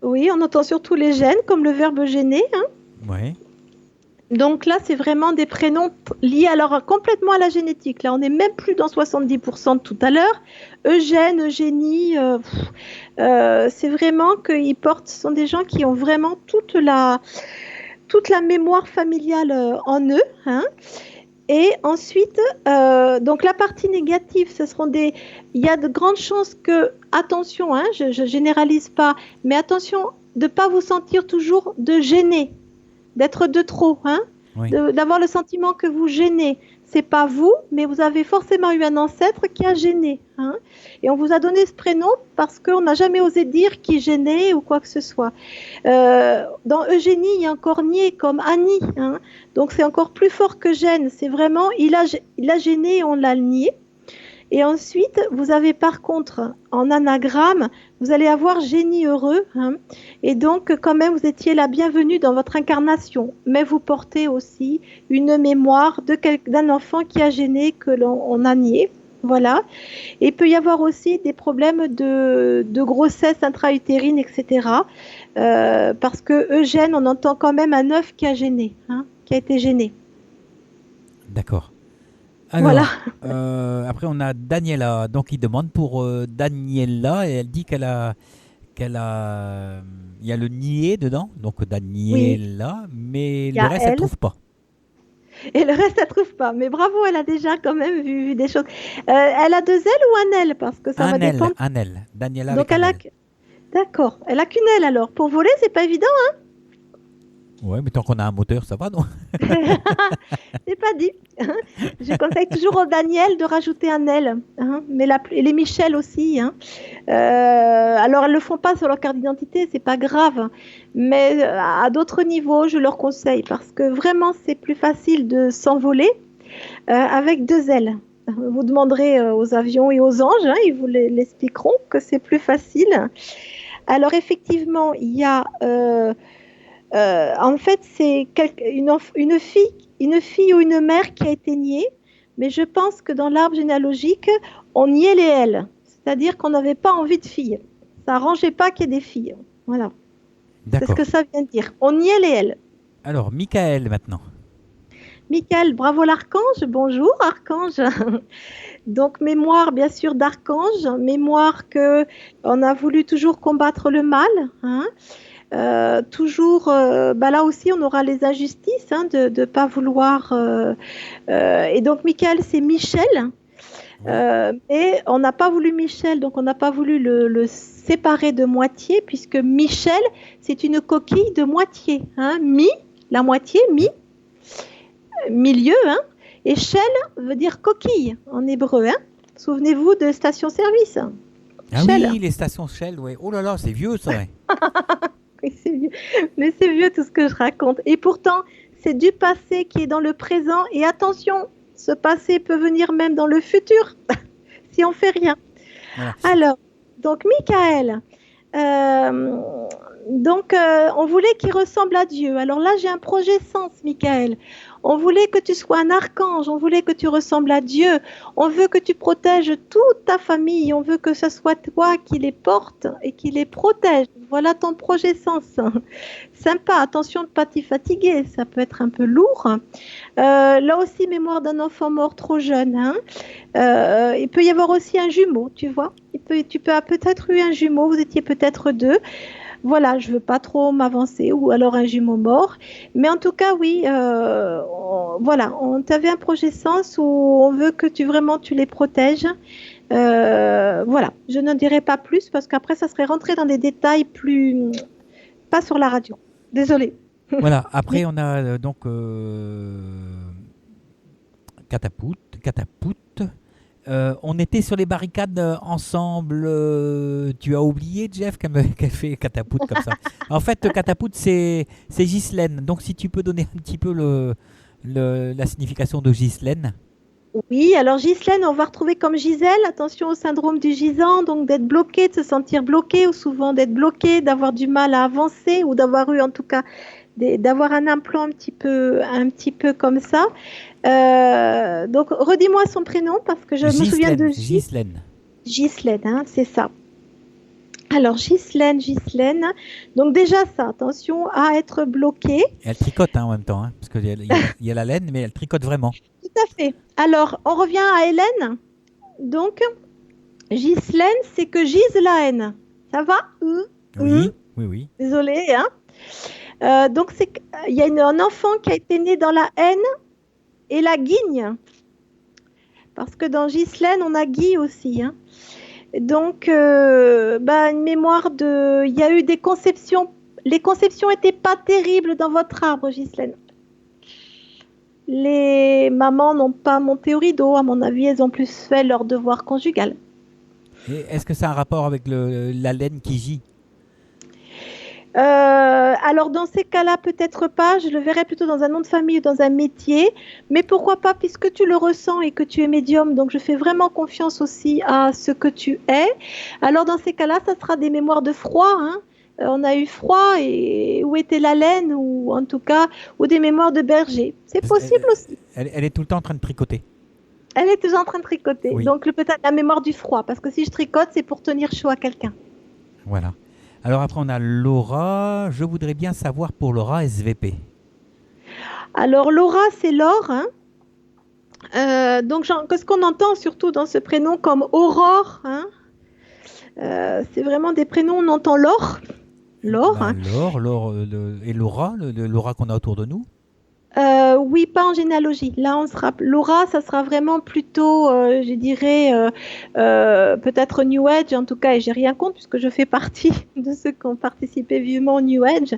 Oui, on entend surtout les gènes, comme le verbe gêner. Hein. Ouais. Donc là, c'est vraiment des prénoms liés alors complètement à la génétique. Là, on n'est même plus dans 70% de tout à l'heure. Eugène, Eugénie, c'est vraiment qu'ils portent, ce sont des gens qui ont vraiment toute la mémoire familiale en eux. Hein. Et ensuite, donc la partie négative, il y a de grandes chances que, attention, hein, je généralise pas, mais attention de ne pas vous sentir toujours de gêner. D'être de trop, hein, oui. D'avoir le sentiment que vous gênez. C'est pas vous, mais vous avez forcément eu un ancêtre qui a gêné. Hein, et on vous a donné ce prénom parce qu'on n'a jamais osé dire qui gênait ou quoi que ce soit. Dans Eugénie, il y a encore nié comme Annie. Hein, donc c'est encore plus fort que gêne. C'est vraiment, il a gêné et on l'a nié. Et ensuite, vous avez par contre, en anagramme, vous allez avoir génie heureux. Hein, et donc, quand même, vous étiez la bienvenue dans votre incarnation. Mais vous portez aussi une mémoire d'un enfant qui a gêné, que l'on a nié. Voilà. Et il peut y avoir aussi des problèmes de grossesse intra-utérine, etc. Parce que Eugène, on entend quand même un œuf qui a gêné, hein, qui a été gêné. D'accord. Alors, voilà. Après, on a Daniela. Donc, il demande pour Daniela et elle dit qu'elle a, il y a le nié dedans, donc Daniela, oui. Mais le reste, elle ne trouve pas. Et le reste, elle ne trouve pas. Mais bravo, elle a déjà quand même vu des choses. Elle a 2 L ou un L ? Parce que ça va dépendre. Un L. Daniela donc, avec un L. D'accord. Elle a qu'une L alors. Pour voler, c'est pas évident, hein ? Ouais, mais tant qu'on a un moteur, ça va, non ? C'est pas dit. Je conseille toujours aux Daniel de rajouter un L. Hein, mais les Michel aussi. Hein. Alors, elles ne le font pas sur leur carte d'identité, c'est pas grave. Mais à d'autres niveaux, je leur conseille parce que vraiment, c'est plus facile de s'envoler avec 2 L. Vous demanderez aux avions et aux anges, hein, ils vous l'expliqueront que c'est plus facile. Alors, effectivement, il y a... en fait, c'est une fille ou une mère qui a été niée, mais je pense que dans l'arbre généalogique, on niait les L. c'est-à-dire qu'on n'avait pas envie de filles. Ça arrangeait pas qu'il y ait des filles. Voilà. C'est ce que ça vient de dire. On y est, les elle. Alors, Michael maintenant. Michael, bravo l'archange. Bonjour archange. Donc mémoire bien sûr d'archange, mémoire que on a voulu toujours combattre le mal. Hein. Toujours, là aussi on aura les injustices de ne pas vouloir. Et donc Michael c'est Michel. Mais on n'a pas voulu Michel, donc on n'a pas voulu le séparer de moitié, puisque Michel, c'est une coquille de moitié. Hein. La moitié, milieu, hein. Et Shell veut dire coquille en hébreu. Hein. Souvenez-vous de station-service. Ah Shell. Oui, les stations Shell, ouais. Oh là là, c'est vieux ça. Ouais. Oui, c'est vieux. Mais c'est vieux tout ce que je raconte. Et pourtant, c'est du passé qui est dans le présent. Et attention, ce passé peut venir même dans le futur, si on fait rien. Voilà. Alors, donc Michael, on voulait qu'il ressemble à Dieu. Alors là, j'ai un projet sens, Michael. On voulait que tu sois un archange, on voulait que tu ressembles à Dieu, on veut que tu protèges toute ta famille, on veut que ce soit toi qui les porte et qui les protège. Voilà ton projet sens. Sympa, attention de ne pas t'y fatiguer, ça peut être un peu lourd. Là aussi, mémoire d'un enfant mort trop jeune. Hein. Il peut y avoir aussi un jumeau, tu vois. Tu peux peut-être eu un jumeau, vous étiez peut-être deux. Voilà, je ne veux pas trop m'avancer, ou alors un jumeau mort. Mais en tout cas, oui, on t'avait un projet sens où on veut que tu les protèges. Voilà, je n'en dirai pas plus parce qu'après, ça serait rentrer dans des détails pas sur la radio. Désolée. Voilà, après, on a donc Catapout. On était sur les barricades ensemble. Tu as oublié, Jeff, qu'elle fait Catapout comme ça. En fait, Catapout, c'est Ghislaine. Donc, si tu peux donner un petit peu la signification de Ghislaine. Oui, alors Ghislaine, on va retrouver comme Gisèle. Attention au syndrome du gisant, donc d'être bloqué, de se sentir bloqué, ou souvent d'être bloqué, d'avoir du mal à avancer, ou d'avoir eu en tout cas d'avoir un implant un petit peu comme ça. Donc, redis-moi son prénom parce que je me souviens de Ghislaine. Ghislaine, hein, c'est ça. Alors, Ghislaine. Donc, déjà, ça, attention à être bloqué. Elle tricote en même temps, hein, parce qu'il y a la laine, mais elle tricote vraiment. Tout à fait. Alors, on revient à Hélène. Donc, Ghislaine, c'est que gise la haine. Ça va? Oui. Désolée, hein. Donc, il y a un enfant qui a été né dans la haine et la guigne. Parce que dans Ghislaine, on a Guy aussi. Hein. Donc, une mémoire de... Il y a eu des conceptions. Les conceptions n'étaient pas terribles dans votre arbre, Ghislaine. Les mamans n'ont pas monté au rideau. À mon avis, elles ont plus fait leur devoir conjugal. Et est-ce que ça a un rapport avec la laine qui gît? Alors dans ces cas-là, peut-être pas, je le verrais plutôt dans un nom de famille ou dans un métier, mais pourquoi pas, puisque tu le ressens et que tu es médium, donc je fais vraiment confiance aussi à ce que tu es. Alors dans ces cas-là, ça sera des mémoires de froid, hein. On a eu froid et où était la laine, ou en tout cas, ou des mémoires de berger. C'est possible aussi. Elle est tout le temps en train de tricoter. Elle est toujours en train de tricoter, oui. Donc peut-être la mémoire du froid, parce que si je tricote, c'est pour tenir chaud à quelqu'un. Voilà. Alors après, on a Laura. Je voudrais bien savoir pour Laura SVP. Alors Laura, c'est l'or. Hein. Donc qu'est-ce qu'on entend surtout dans ce prénom comme Aurore, hein. C'est vraiment des prénoms, on entend l'or. L'or. Hein. L'or et Laura, Laura qu'on a autour de nous. Oui, pas en généalogie. Là, on sera Laura, ça sera vraiment plutôt, je dirais, peut-être New Age, en tout cas, et j'ai rien contre puisque je fais partie de ceux qui ont participé vivement au New Age,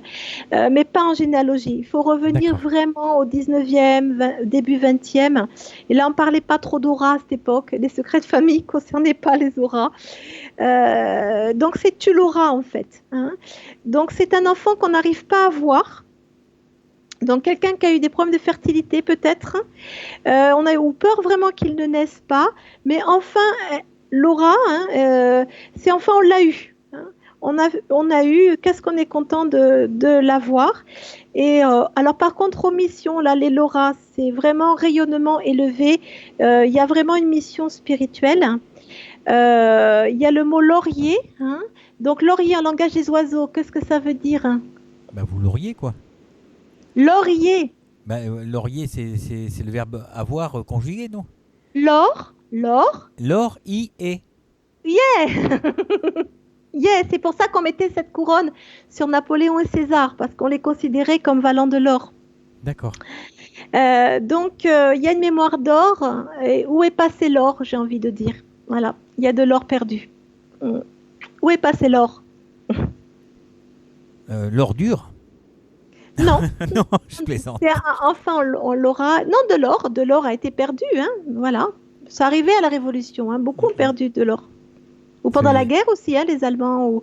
mais pas en généalogie. Il faut revenir vraiment au 19e, début 20e. Et là, on parlait pas trop d'aura à cette époque. Les secrets de famille ne concernaient pas les auras. Donc, c'est tu l'auras, en fait. Hein. Donc, c'est un enfant qu'on n'arrive pas à voir. Donc, quelqu'un qui a eu des problèmes de fertilité, peut-être. On a eu peur vraiment qu'il ne naisse pas. Mais enfin, Laura, hein, c'est enfin, on l'a eu. Hein. On a eu, qu'est-ce qu'on est content de l'avoir. Et alors, par contre, aux missions, là, les Laura, c'est vraiment rayonnement élevé. Il y a vraiment une mission spirituelle. Il y a le mot laurier. Hein. Donc laurier en langage des oiseaux, qu'est-ce que ça veut dire hein? Bah, vous l'auriez, quoi. Laurier. Bah, laurier, c'est le verbe avoir conjugué, non? L'or. L'or, i, et. Yeah. Yeah, c'est pour ça qu'on mettait cette couronne sur Napoléon et César, parce qu'on les considérait comme valant de l'or. D'accord. Donc, il y a une mémoire d'or. Et où est passé l'or, j'ai envie de dire. Voilà, il y a de l'or perdu. Où est passé l'or? L'ordure? Non. Non, je plaisante. Enfin, on l'aura. Non, de l'or. De l'or a été perdu. Hein. Voilà. Ça arrivait à la Révolution. Hein. Beaucoup ont perdu de l'or. Ou pendant la guerre aussi, hein, les Allemands ou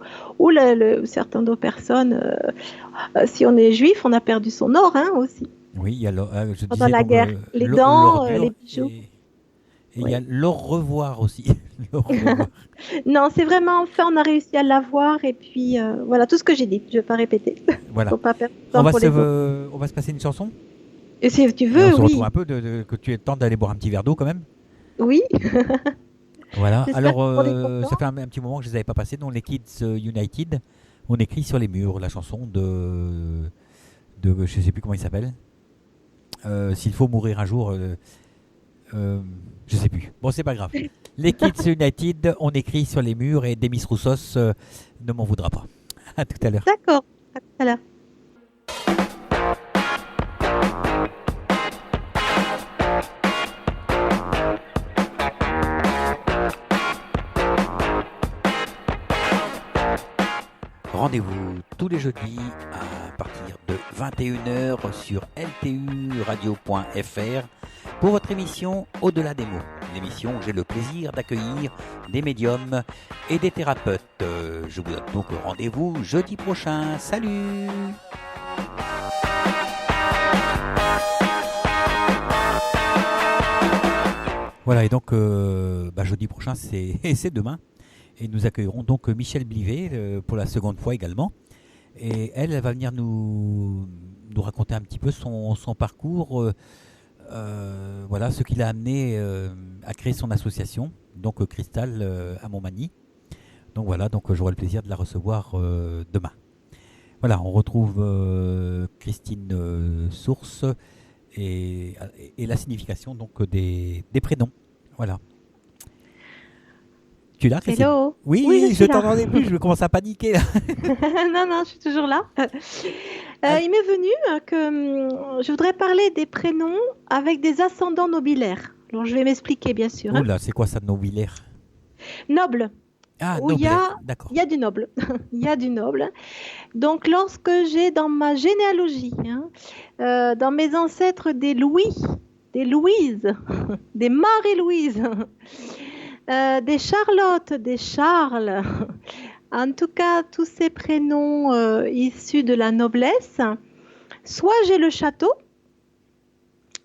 certaines d'autres personnes. Si on est juif, on a perdu son or hein, aussi. Oui, il y a je pendant disais la donc, guerre. Les dents, les bijoux. Et il y a l'or revoir aussi. Non, c'est vraiment, enfin, on a réussi à l'avoir. Et puis, voilà, tout ce que j'ai dit. Je ne vais pas répéter. Voilà. Faut pas perdre de temps pour les autres. On va se passer une chanson. Et si tu veux, et on se oui. retrouve un peu que tu aies le temps d'aller boire un petit verre d'eau quand même. Oui. Voilà. Alors, ça fait un petit moment que je ne les avais pas passés. Donc, les Kids United, on écrit sur les murs la chanson de je ne sais plus comment il s'appelle. S'il faut mourir un jour, je sais plus. Bon, c'est pas grave. Les Kids United, on écrit sur les murs et Demis Roussos ne m'en voudra pas. À tout à l'heure. D'accord. À tout à l'heure. Rendez-vous tous les jeudis à partir de 21h sur lturadio.fr pour votre émission Au-delà des mots. L'émission où j'ai le plaisir d'accueillir des médiums et des thérapeutes. Je vous donne donc rendez-vous jeudi prochain. Salut! Voilà, et donc jeudi prochain, c'est demain. Et nous accueillerons donc Michèle Blivet pour la seconde fois également. Et elle va venir nous raconter un petit peu son parcours, voilà, ce qui l'a amené à créer son association, donc Cristal à Montmagny. Donc voilà, donc j'aurai le plaisir de la recevoir demain. Voilà, on retrouve Christine Source et la signification donc des prénoms. Voilà. Tu es là, Christine? Hello. Oui, je t'entendais plus, je commence à paniquer là. non, je suis toujours là. Il m'est venu que je voudrais parler des prénoms avec des ascendants nobilaires. Alors, je vais m'expliquer, bien sûr. Oula, c'est quoi ça, nobilaire? Noble. Ah, noble, d'accord. Il y a du noble. Il y a du noble. Donc, lorsque j'ai dans ma généalogie, dans mes ancêtres des Louis, des Louises, des Marie-Louise, des Charlotte, des Charles, en tout cas tous ces prénoms issus de la noblesse, soit j'ai le château,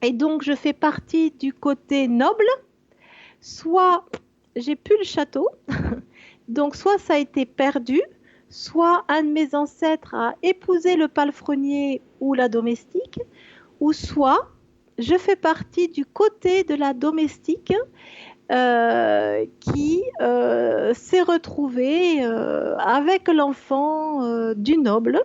et donc je fais partie du côté noble, soit j'ai plus le château, donc soit ça a été perdu, soit un de mes ancêtres a épousé le palefrenier ou la domestique, ou soit je fais partie du côté de la domestique qui s'est retrouvé avec l'enfant du noble,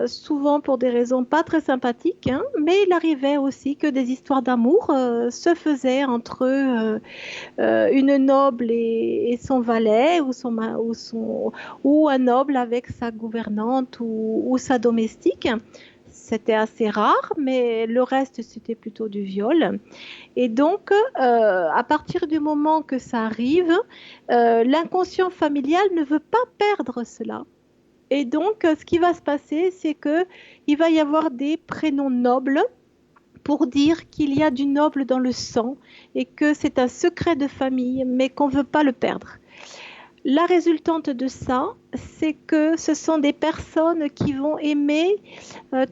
souvent pour des raisons pas très sympathiques, mais il arrivait aussi que des histoires d'amour se faisaient entre une noble et son valet, ou un noble avec sa gouvernante ou sa domestique. C'était assez rare, mais le reste, c'était plutôt du viol. Et donc, à partir du moment que ça arrive, l'inconscient familial ne veut pas perdre cela. Et donc, ce qui va se passer, c'est qu'il va y avoir des prénoms nobles pour dire qu'il y a du noble dans le sang et que c'est un secret de famille, mais qu'on ne veut pas le perdre. La résultante de ça, c'est que ce sont des personnes qui vont aimer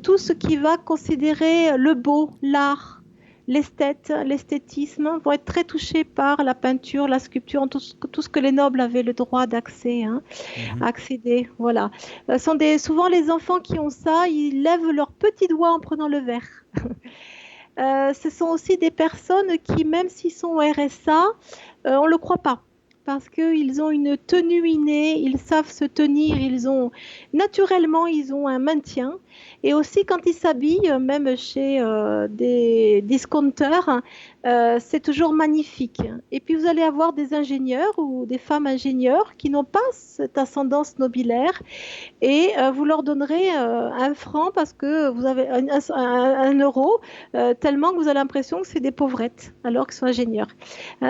tout ce qui va considérer le beau, l'art, l'esthétisme, vont être très touchés par la peinture, la sculpture, tout ce que les nobles avaient le droit d'accéder. Voilà. Souvent les enfants qui ont ça, ils lèvent leurs petits doigts en prenant le verre. ce sont aussi des personnes qui, même s'ils sont au RSA, on ne le croit pas. Parce qu'ils ont une tenue innée, ils savent se tenir, naturellement, ils ont un maintien. Et aussi, quand ils s'habillent, même chez des discounters, c'est toujours magnifique. Et puis, vous allez avoir des ingénieurs ou des femmes ingénieurs qui n'ont pas cette ascendance nobilaire et vous leur donnerez 1 franc parce que vous avez 1 euro, tellement que vous avez l'impression que c'est des pauvrettes alors qu'ils sont ingénieurs.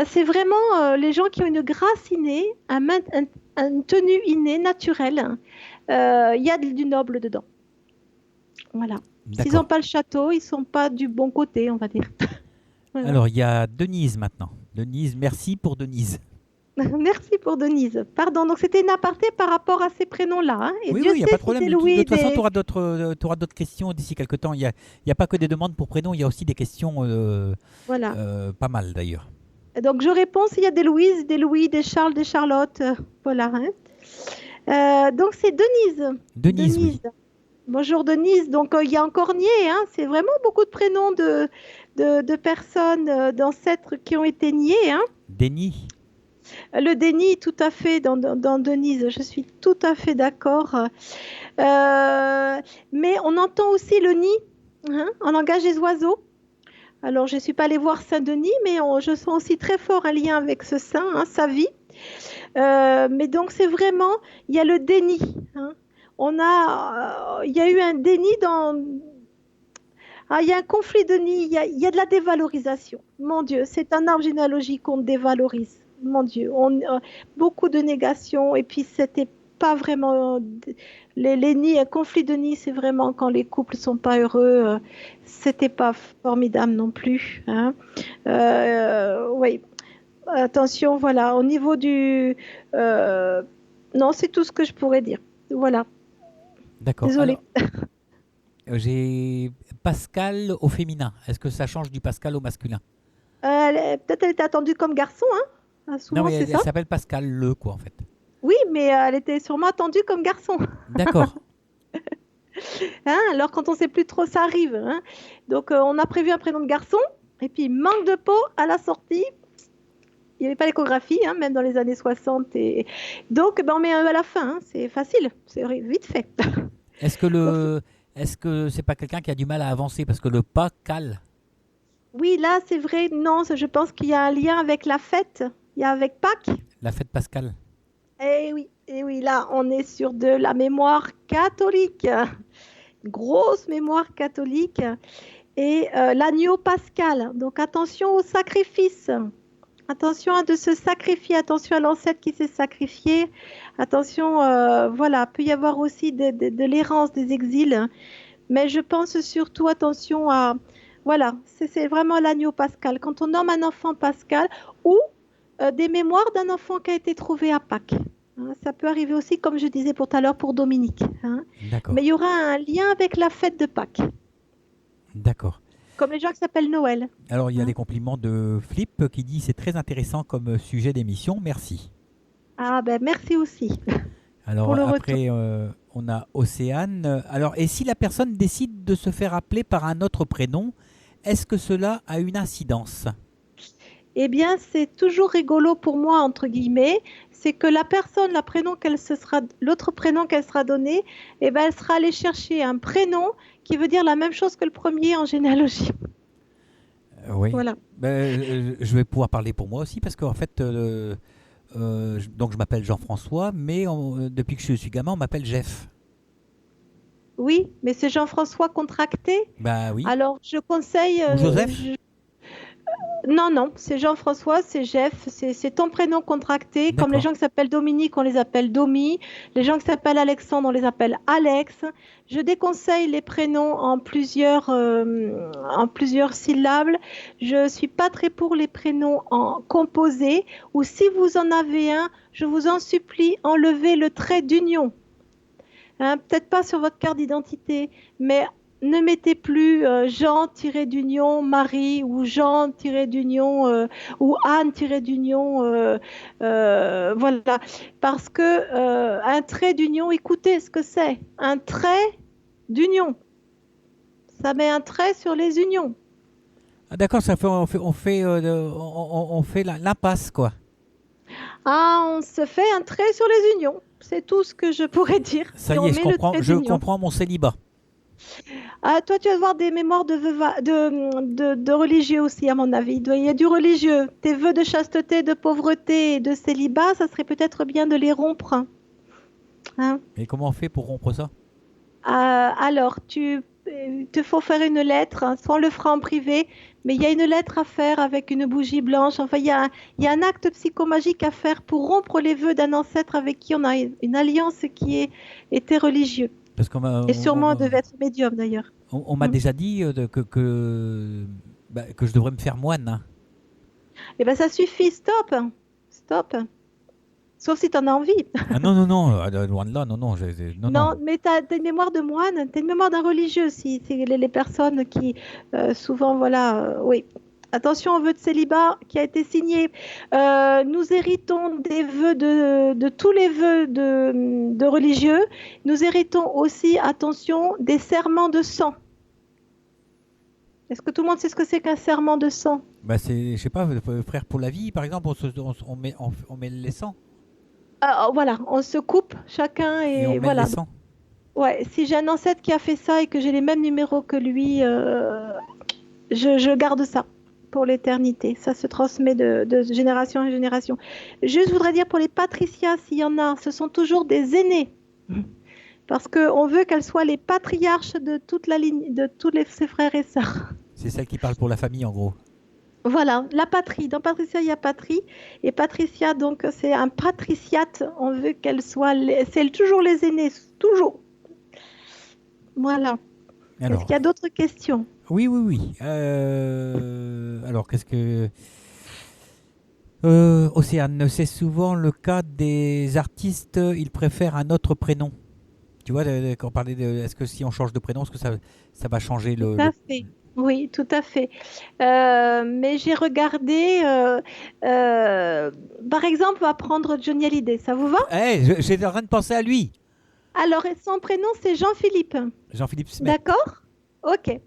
C'est vraiment les gens qui ont une grâce innée, une tenue innée, naturelle. Il y a du noble dedans. Voilà. S'ils n'ont pas le château, ils ne sont pas du bon côté, on va dire. Voilà. Alors, il y a Denise maintenant. Denise, merci pour Denise. Merci pour Denise. Pardon, donc c'était une aparté par rapport à ces prénoms-là. Hein. Et oui, il n'y a pas de problème. De toute façon, tu auras d'autres questions d'ici quelques temps. Il n'y a pas que des demandes pour prénoms, il y a aussi des questions voilà. Pas mal d'ailleurs. Donc je réponds s'il y a des Louise, des Louis, des Charles, des Charlotte. Voilà. Hein. Donc c'est Denise. Denise. Oui. Bonjour Denise. Donc il y a encore Nier. Hein. C'est vraiment beaucoup de prénoms de personnes d'ancêtres qui ont été niés. Hein. Denis. Le déni, tout à fait, dans Denise, je suis tout à fait d'accord. Mais on entend aussi le nid, hein, en langage des oiseaux. Alors, je ne suis pas allée voir Saint-Denis, mais je sens aussi très fort un lien avec ce saint, hein, sa vie. Mais donc, c'est vraiment, il y a le déni. Hein. Il y a eu un déni il y a un conflit de nid, il y a de la dévalorisation. Mon Dieu, c'est un arbre généalogique qu'on dévalorise. Mon Dieu, beaucoup de négations et puis c'était pas vraiment les nids, un conflit de nids, c'est vraiment quand les couples sont pas heureux, c'était pas formidable non plus. Hein. Oui, attention, voilà, au niveau du, non, c'est tout ce que je pourrais dire. Voilà. D'accord. Désolée. J'ai Pascal au féminin. Est-ce que ça change du Pascal au masculin? Peut-être elle était attendue comme garçon, hein. Souvent, non, mais elle s'appelle Pascal Le, quoi, en fait. Oui, mais elle était sûrement attendue comme garçon. D'accord. Hein, alors, quand on ne sait plus trop, ça arrive. Hein. Donc, on a prévu un prénom de garçon, et puis manque de peau à la sortie. Il n'y avait pas l'échographie, hein, même dans les années 60. Donc, on met à la fin. Hein. C'est facile, c'est vite fait. Est-ce que c'est pas quelqu'un qui a du mal à avancer parce que le pas cale? Oui, là, c'est vrai. Non, je pense qu'il y a un lien avec la fête. Il y a avec Pâques. La fête pascale. Eh oui, là, on est sur de la mémoire catholique. Grosse mémoire catholique. Et l'agneau pascal. Donc, attention au sacrifice. Attention de se sacrifier. Attention à l'ancêtre qui s'est sacrifié. Attention, voilà, peut y avoir aussi de l'errance, des exils. Mais je pense surtout, attention à... Voilà, c'est vraiment l'agneau pascal. Quand on nomme un enfant pascal ou des mémoires d'un enfant qui a été trouvé à Pâques. Hein, ça peut arriver aussi, comme je disais pour tout à l'heure, pour Dominique. Hein. Mais il y aura un lien avec la fête de Pâques. D'accord. Comme les gens qui s'appellent Noël. Alors, il y a des compliments de Flip qui dit « C'est très intéressant comme sujet d'émission, merci ». Ah ben merci aussi. Alors après, on a Océane. Alors, et si la personne décide de se faire appeler par un autre prénom, est-ce que cela a une incidence ? Eh bien, c'est toujours rigolo pour moi, entre guillemets, c'est que la personne, l'autre prénom qu'elle sera donné, eh ben, elle sera allée chercher un prénom qui veut dire la même chose que le premier en généalogie. Oui. Voilà. Je vais pouvoir parler pour moi aussi parce qu'en fait, donc je m'appelle Jean-François, mais depuis que je suis gamin, on m'appelle Jeff. Oui, mais c'est Jean-François contracté. Bah oui. Alors, je conseille... Ou Joseph Non, c'est Jean-François, c'est Jeff, c'est ton prénom contracté. D'accord. Comme les gens qui s'appellent Dominique, on les appelle Domi. Les gens qui s'appellent Alexandre, on les appelle Alex. Je déconseille les prénoms en plusieurs syllabes. Je ne suis pas très pour les prénoms en composé. Ou si vous en avez un, je vous en supplie, enlevez le trait d'union. Hein, peut-être pas sur votre carte d'identité, mais... Ne mettez plus Jean-d'union Marie ou Jean-d'union ou Anne-d'union. Voilà. Parce que un trait d'union, écoutez ce que c'est. Un trait d'union. Ça met un trait sur les unions. Ah, d'accord, on fait l'impasse, quoi. Ah, on se fait un trait sur les unions. C'est tout ce que je pourrais dire. Ça Et y on est, met le trait je d'union. comprends mon célibat. Ah, toi, tu vas voir des mémoires de religieux aussi, à mon avis. Il y a du religieux. Tes vœux de chasteté, de pauvreté et de célibat, ça serait peut-être bien de les rompre. Hein. Et comment on fait pour rompre ça? Alors, te faut faire une lettre, hein, soit on le fera en privé, mais il y a une lettre à faire avec une bougie blanche. Enfin, il y a un acte psychomagique à faire pour rompre les vœux d'un ancêtre avec qui on a une alliance était religieux. Parce qu'on m'a Et sûrement devait être médium d'ailleurs. on m'a déjà dit que je devrais me faire moine, hein. Eh bien, ça suffit, stop, stop. Sauf si tu en as envie. Ah non, non, non, loin de là, non, non, non, Non, non. mais tu as une mémoire de moine, tu as une mémoire d'un religieux aussi. C'est les personnes qui, souvent, voilà, oui. Attention au vœu de célibat qui a été signé. Nous héritons des vœux de tous les vœux de religieux. Nous héritons aussi, attention, des serments de sang. Est-ce que tout le monde sait ce que c'est qu'un serment de sang? Bah c'est, je sais pas, frère pour la vie, par exemple, on met les sangs Voilà, on se coupe chacun et on et mêle les voilà. sangs. Ouais, si j'ai un ancêtre qui a fait ça et que j'ai les mêmes numéros que lui, je garde ça pour l'éternité. Ça se transmet de génération en génération. Juste, je voudrais dire pour les patricias, s'il y en a, ce sont toujours des aînés. Parce qu'on veut qu'elles soient les patriarches de toute la ligne, de ses frères et sœurs. C'est celle qui parle pour la famille, en gros. Voilà, la patrie. Dans Patricia, il y a patrie. Et Patricia, donc, c'est un patriciate. On veut qu'elle soit... C'est toujours les aînés, toujours. Voilà. Est-ce Alors, qu'il y a d'autres questions? oui, oui, oui. Alors, qu'est-ce que... Océane, c'est souvent le cas des artistes, ils préfèrent un autre prénom. Tu vois, quand on parlait de... Est-ce que si on change de prénom, est-ce que ça va changer Tout à fait. Oui, tout à fait. Mais j'ai regardé, par exemple, on va prendre Johnny Hallyday. Ça vous va? J'étais en train de penser à lui. Alors, son prénom, c'est Jean-Philippe. Jean-Philippe Smet. D'accord? Ok.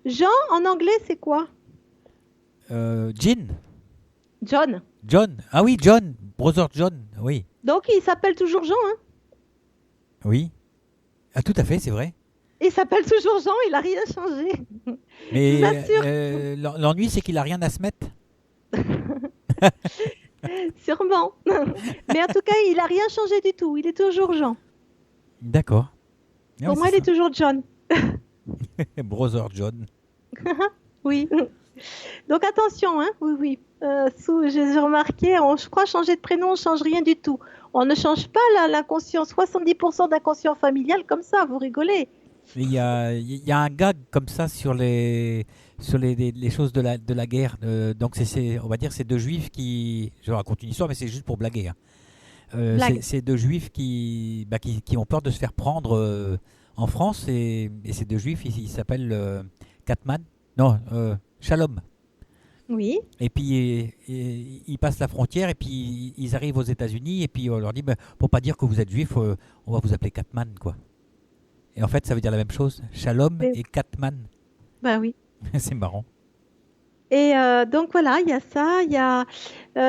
Jean, en anglais, c'est quoi? Jean. John. John. Ah oui, John. Brother John. Oui. Donc, il s'appelle toujours Jean, hein? Oui. Ah, tout à fait, c'est vrai. Il s'appelle toujours Jean, il n'a rien changé. Mais Je vous assure. l'ennui, c'est qu'il a rien à se mettre. Sûrement. Mais en tout cas, il n'a rien changé du tout. Il est toujours Jean. D'accord. Pour moi, il est toujours John. Brother John. Oui. Donc attention, hein. Oui, oui. J'ai remarqué, je crois changer de prénom, on ne change rien du tout. On ne change pas l'inconscient, 70% d'inconscient familial comme ça, vous rigolez. Il y a un gag comme ça sur les choses de la guerre. Donc on va dire c'est deux juifs qui... Je raconte une histoire, mais c'est juste pour blaguer, hein. C'est deux juifs qui ont peur de se faire prendre en France. Et ces deux juifs, ils s'appellent Katman. Non, Shalom. Oui. Et puis ils passent la frontière et puis ils arrivent aux États-Unis et puis on leur dit pour pas dire que vous êtes juif, on va vous appeler Katman, quoi. Et en fait, ça veut dire la même chose, Shalom et Katman. Bah oui. C'est marrant. Et donc voilà, il y a ça, il y a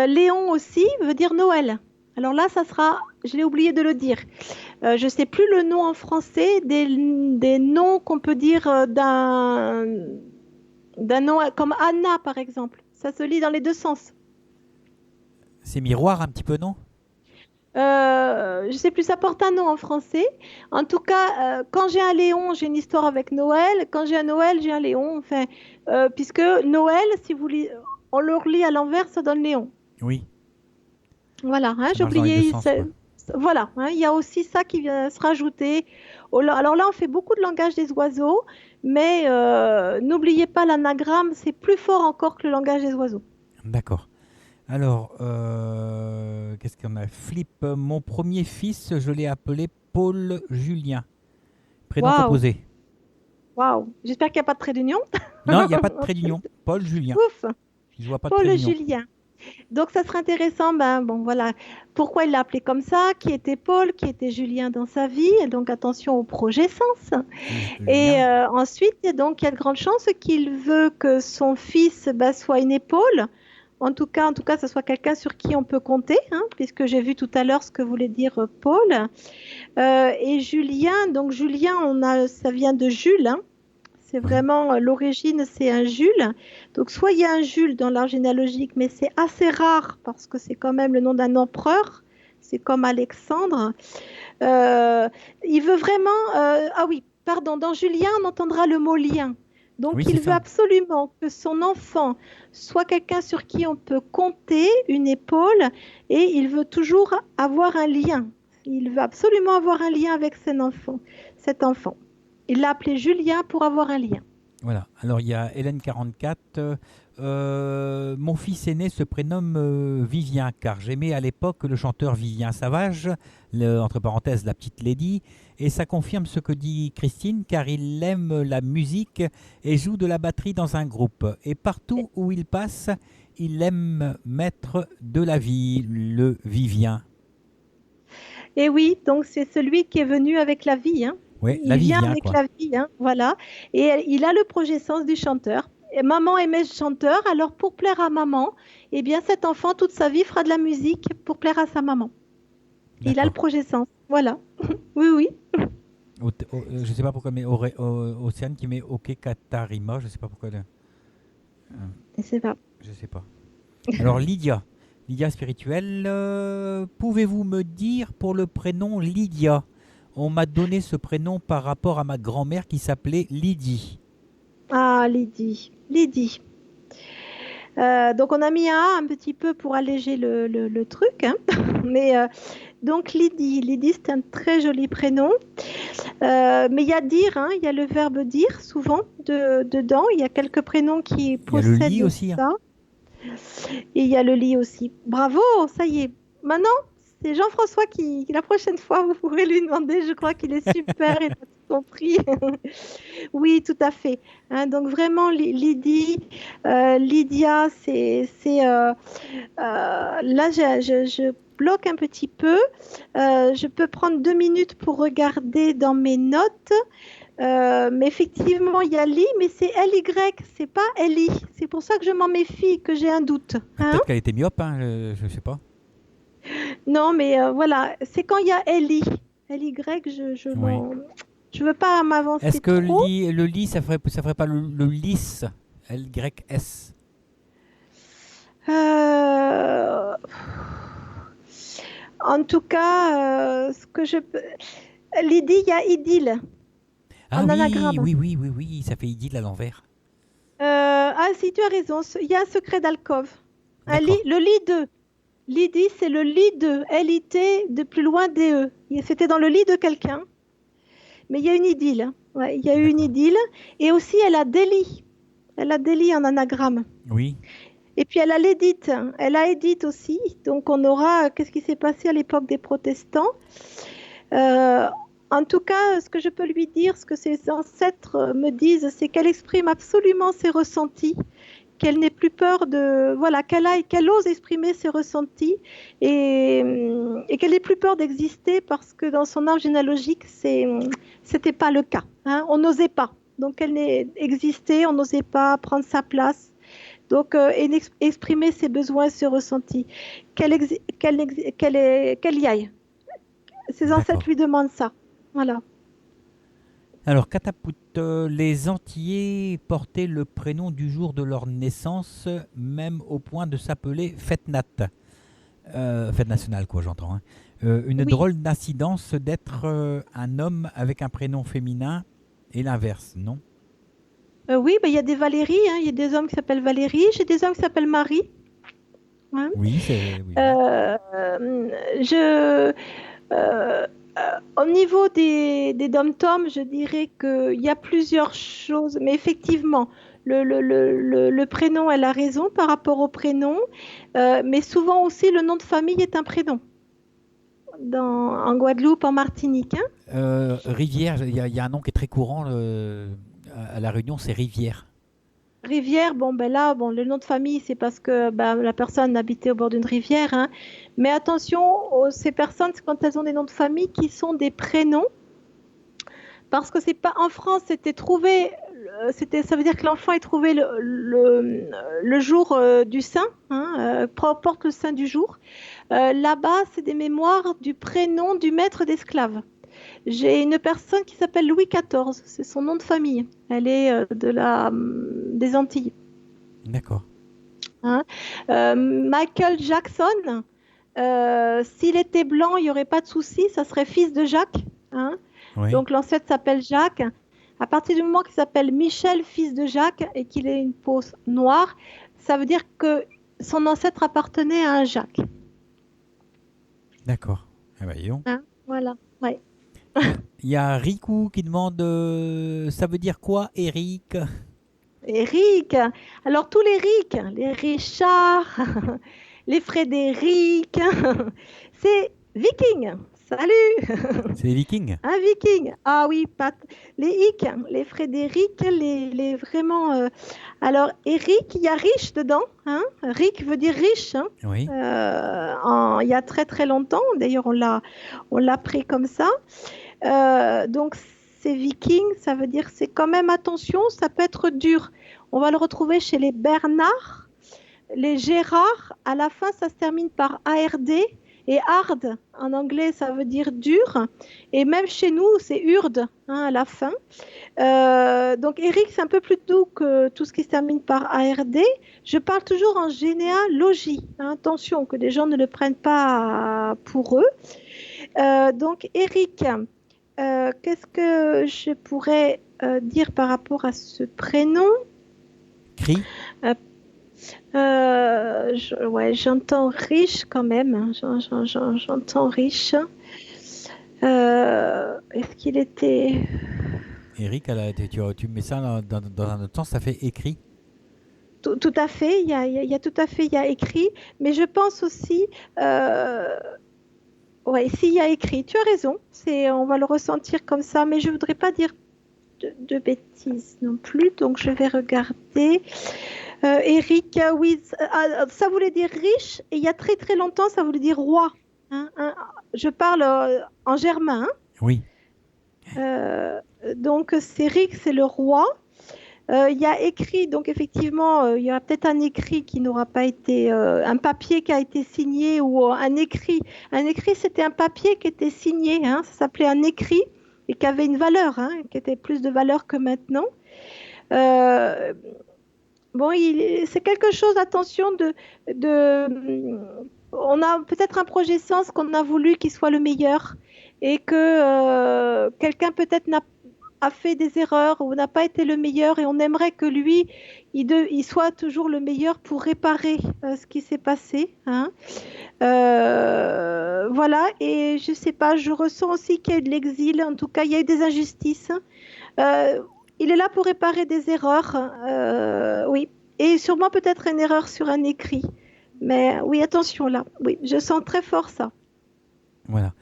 Léon aussi veut dire Noël. Alors là, ça sera, je l'ai oublié de le dire. Je sais plus le nom en français des noms qu'on peut dire d'un nom comme Anna par exemple. Ça se lit dans les deux sens. C'est miroir un petit peu, non? Je sais plus, ça porte un nom en français. En tout cas, quand j'ai un Léon, j'ai une histoire avec Noël. Quand j'ai un Noël, j'ai un Léon. Enfin, puisque Noël, si vous on le relit à l'envers, ça donne Léon. Oui. Voilà, hein, j'ai oublié. Voilà, hein, il y a aussi ça qui vient se rajouter. Alors là, on fait beaucoup de langage des oiseaux, mais n'oubliez pas l'anagramme, c'est plus fort encore que le langage des oiseaux. D'accord. Alors, qu'est-ce qu'on a? Flip, mon premier fils, je l'ai appelé Paul Julien. Prénom composé. Waouh, j'espère qu'il n'y a pas de trait d'union. Non, il n'y a pas de trait d'union. Paul Julien. Ouf. Je vois pas de Paul trait d'union. Julien. Donc, ça serait intéressant, ben, bon, voilà, pourquoi il l'a appelé comme ça, qui était Paul, qui était Julien dans sa vie, et donc attention au projet sens. Et Julien. ensuite, donc, il y a de grandes chances qu'il veut que son fils ben, soit une épaule. En tout cas, ce soit quelqu'un sur qui on peut compter, hein, puisque j'ai vu tout à l'heure ce que voulait dire Paul. Et Julien, donc Julien, ça vient de Jules, hein. C'est Oui. vraiment l'origine, c'est un Jules. Donc soit il y a un Jules dans l'arbre généalogique, mais c'est assez rare parce que c'est quand même le nom d'un empereur. C'est comme Alexandre. Euh, il veut vraiment. Ah oui, pardon. Dans Julien, on entendra le mot lien. Oui, Donc c'est il veut ça. absolument que son enfant soit quelqu'un sur qui on peut compter, une épaule, et il veut toujours avoir un lien. Il veut absolument avoir un lien avec cet enfant. Il l'a appelé Julien pour avoir un lien. Voilà. Alors il y a Hélène 44. Mon fils aîné se prénomme Vivien, car j'aimais à l'époque le chanteur Vivien Savage, entre parenthèses la petite Lady, et ça confirme ce que dit Christine, car il aime la musique et joue de la batterie dans un groupe. Et partout où il passe, il aime mettre de la vie, le Vivien. Et oui, donc c'est celui qui est venu avec la vie, hein. Ouais, la Il vient Vivien, avec quoi. la vie, hein, voilà. Et il a le projet sens du chanteur. Et maman aimait ce chanteur, alors pour plaire à maman, eh bien cet enfant, toute sa vie, fera de la musique pour plaire à sa maman. Il a le D'accord. projet sens, voilà. Oui, oui, Je sais pas pourquoi, mais Océane qui met OK Katarima, je sais pas pourquoi. et c'est pas. Je sais pas. Alors Lydia spirituelle, pouvez-vous me dire pour le prénom Lydia? On m'a donné ce prénom par rapport à ma grand-mère qui s'appelait Lydie. Ah, Lydie, Lydie. Donc on a mis un petit peu pour alléger le truc, hein. Mais donc Lydie, c'est un très joli prénom. Mais il y a dire, hein, il y a le verbe dire souvent dedans. Il y a quelques prénoms qui Il y a le lit possèdent aussi, hein. ça. Et il y a le lit aussi. Bravo, ça y est. Maintenant, c'est Jean-François qui, la prochaine fois, vous pourrez lui demander. Je crois qu'il est super, il a tout compris. Oui, tout à fait. Hein, donc vraiment, Lydie, Lydia, là, je bloque un petit peu. Je peux prendre 2 minutes pour regarder dans mes notes. Mais effectivement, il y a Li, mais c'est L-Y, c'est pas L-I. C'est pour ça que je m'en méfie, que j'ai un doute. Hein. Peut-être qu'elle était myope, hein, je sais pas. Non, mais voilà, c'est quand il y a L-I. L-Y, Oui. je veux pas Est-ce m'avancer que trop. le lit, ça ferait pas le lys, L-Y-S? Euh, En tout cas, ce que je peux. Lydie, il y a idylle Ah en oui, anagramme. oui, oui, oui, oui, ça fait idylle à l'envers. Ah, si, tu as raison, il y a un secret d'alcôve. D'accord. Le lit 2. Lydie, c'est le lit de L-I-T de plus loin D-E. C'était dans le lit de quelqu'un, mais il y a une idylle. Hein. Ouais, il y a eu une D'accord. idylle. Et aussi, elle a des lits. Elle a des lits en anagramme. Oui. Et puis, elle a l'édite. Elle a Édith aussi. Donc, on aura qu'est-ce qui s'est passé à l'époque des protestants. Euh, En tout cas, ce que je peux lui dire, ce que ses ancêtres me disent, c'est qu'elle exprime absolument ses ressentis, qu'elle n'ait plus peur de, voilà, qu'elle ose exprimer ses ressentis et qu'elle n'ait plus peur d'exister parce que dans son arbre généalogique, c'était pas le cas. Hein, on n'osait pas. Donc elle existait, on n'osait pas prendre sa place. Donc, exprimer ses besoins, ses ressentis, qu'elle y aille. Ses ancêtres D'accord. lui demandent ça. Voilà. Alors, Catapout, les Antillais portaient le prénom du jour de leur naissance, même au point de s'appeler Fête Nat. Fête nationale, quoi, j'entends. Hein. Une Oui. drôle d'incidence d'être un homme avec un prénom féminin et l'inverse, non? Oui, bah, il y a des Valérie, hein. Il y a des hommes qui s'appellent Valérie. J'ai des hommes qui s'appellent Marie. Hein. Oui, c'est. Oui, oui. Euh, je, euh, Au niveau des dom-toms, je dirais qu'il y a plusieurs choses, mais effectivement, le prénom, elle a raison par rapport au prénom, mais souvent aussi le nom de famille est un prénom en Guadeloupe, en Martinique. Hein. Rivière, il y a un nom qui est très courant à La Réunion, c'est Rivière. Rivière, bon, ben là, bon, le nom de famille, c'est parce que ben, la personne habitait au bord d'une rivière, hein. Mais attention, ces personnes, quand elles ont des noms de famille qui sont des prénoms, parce que c'est pas en France, ça veut dire que l'enfant est trouvé le jour du saint, hein, porte le saint du jour. Là-bas, c'est des mémoires du prénom du maître d'esclaves. J'ai une personne qui s'appelle Louis XIV, c'est son nom de famille. Elle est des Antilles. D'accord. Hein. Michael Jackson, s'il était blanc, il n'y aurait pas de souci, ça serait fils de Jacques. Hein. Oui. Donc l'ancêtre s'appelle Jacques. À partir du moment qu'il s'appelle Michel, fils de Jacques, et qu'il ait une peau noire, ça veut dire que son ancêtre appartenait à un Jacques. D'accord. Ah bah, hein, voilà. Ouais. Il y a Riku qui demande ça veut dire quoi, Eric? Eric. Alors tous les Rick, les Richard, les Frédéric, c'est Viking. Salut. C'est les Vikings? Un Viking. Ah oui, les Hic, les Frédéric, les vraiment. Alors Eric, il y a riche dedans. Hein. Rick veut dire riche. Hein. Oui. Il y a très très longtemps. D'ailleurs, on l'a pris comme ça. Donc c'est Viking, ça veut dire c'est quand même attention, ça peut être dur. On va le retrouver chez les Bernard, les Gérard. À la fin, ça se termine par ARD. Et hard, en anglais, ça veut dire dur. Et même chez nous, c'est urde hein, à la fin. Donc, Eric, c'est un peu plus doux que tout ce qui se termine par ARD. Je parle toujours en généalogie. Hein, attention, que les gens ne le prennent pas pour eux. Donc, Eric, qu'est-ce que je pourrais dire par rapport à ce prénom? Cri. J'entends riche quand même. J'entends riche. Est-ce qu'il était... Eric, tu mets ça dans un autre sens, ça fait écrit. Tout à fait, il y a tout à fait, il y a écrit. Mais je pense aussi... s'il y a écrit, tu as raison. On va le ressentir comme ça. Mais je ne voudrais pas dire de bêtises non plus. Donc, je vais regarder... Eric, oui, ça voulait dire riche, et il y a très très longtemps, ça voulait dire roi. Hein, je parle en germain. Hein. Oui. Donc, c'est Rick, c'est le roi. Il y a écrit, donc effectivement, il y a peut-être un écrit qui n'aura pas été, un papier qui a été signé, ou un écrit. Un écrit, c'était un papier qui était signé, hein, ça s'appelait un écrit, et qui avait une valeur, hein, qui était plus de valeur que maintenant. Bon, c'est quelque chose, attention, on a peut-être un projet sens qu'on a voulu qu'il soit le meilleur et que quelqu'un peut-être a fait des erreurs ou n'a pas été le meilleur et on aimerait que lui, il soit toujours le meilleur pour réparer ce qui s'est passé. Hein. Voilà, et je sais pas, je ressens aussi qu'il y a eu de l'exil, en tout cas, il y a eu des injustices. Il est là pour réparer des erreurs, oui. Et sûrement peut-être une erreur sur un écrit. Mais oui, attention là. Oui, je sens très fort ça. Voilà.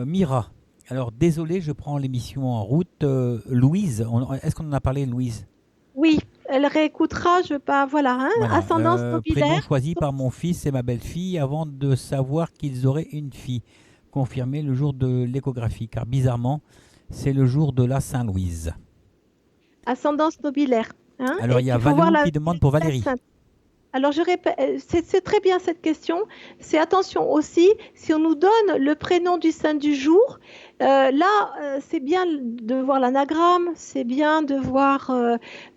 Mira. Alors, désolé, je prends l'émission en route. Louise, est-ce qu'on en a parlé, Louise? Oui, elle réécoutera, je pas. Voilà, hein, voilà. Ascendance nobilaire. Prénom choisi par mon fils et ma belle-fille avant de savoir qu'ils auraient une fille. Confirmé le jour de l'échographie, car bizarrement, c'est le jour de la Saint-Louise. Ascendance nobilaire. Hein. Alors, il y a Valou qui demande pour Valérie. Alors, je répète, c'est très bien cette question. C'est attention aussi, si on nous donne le prénom du saint du jour, là, c'est bien de voir l'anagramme, c'est bien de voir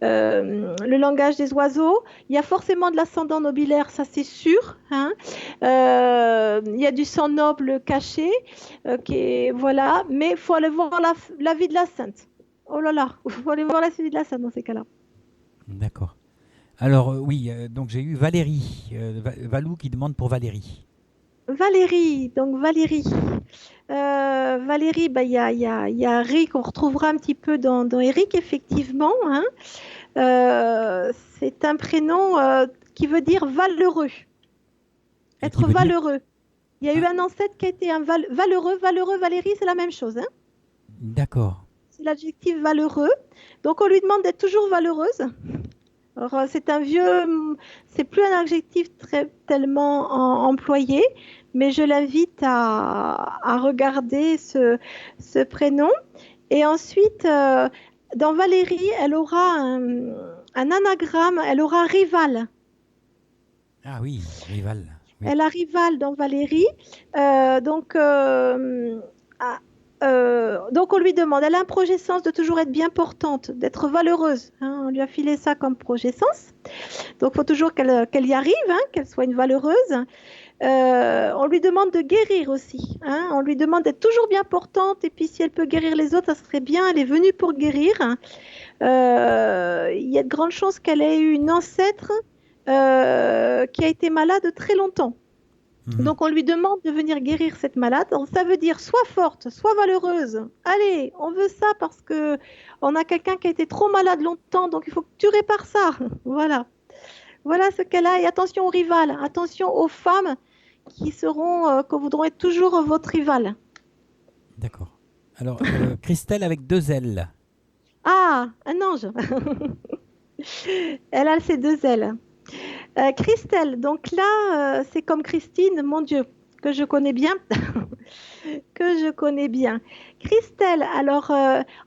le langage des oiseaux. Il y a forcément de l'ascendant nobilaire, ça c'est sûr. Hein. Il y a du sang noble caché, voilà. Mais il faut aller voir la vie de la sainte. Oh là là, il faut aller voir la vie de la sainte dans ces cas-là. D'accord. Alors oui, donc j'ai eu Valérie, Valou qui demande pour Valérie. Valérie, Valérie, bah, y a Rick, on retrouvera un petit peu dans Eric, effectivement. Hein. C'est un prénom qui veut dire valeureux. Être valeureux. Il y a eu un ancêtre qui a été un valeureux, Valérie, c'est la même chose. Hein. D'accord. C'est l'adjectif valeureux. Donc on lui demande d'être toujours valeureuse. Alors, c'est plus un adjectif tellement employé, mais je l'invite à regarder ce prénom. Et ensuite, dans Valérie, elle aura un anagramme, elle aura rival. Ah oui, rival. Oui. Elle a rival dans Valérie. Donc, ah, donc on lui demande, elle a un projet sens de toujours être bien portante, d'être valeureuse. Hein, on lui a filé ça comme projet sens. Donc il faut toujours qu'elle y arrive, hein, qu'elle soit une valeureuse. On lui demande de guérir aussi. Hein, on lui demande d'être toujours bien portante. Et puis si elle peut guérir les autres, ça serait bien. Elle est venue pour guérir. Il y a de grandes chances qu'elle ait eu une ancêtre qui a été malade très longtemps. Donc on lui demande de venir guérir cette malade. Donc, ça veut dire sois forte, sois valeureuse. Allez, on veut ça parce que on a quelqu'un qui a été trop malade longtemps, donc il faut que tu répares ça. Voilà. Voilà ce qu'elle a. Et attention aux rivales, attention aux femmes qui voudront être toujours votre rivale. D'accord. Alors, Christelle avec 2 L. Ah, un ange. Elle a ses 2 ailes. Christelle, donc là, c'est comme Christine, mon Dieu, que je connais bien. Que je connais bien. Christelle, alors,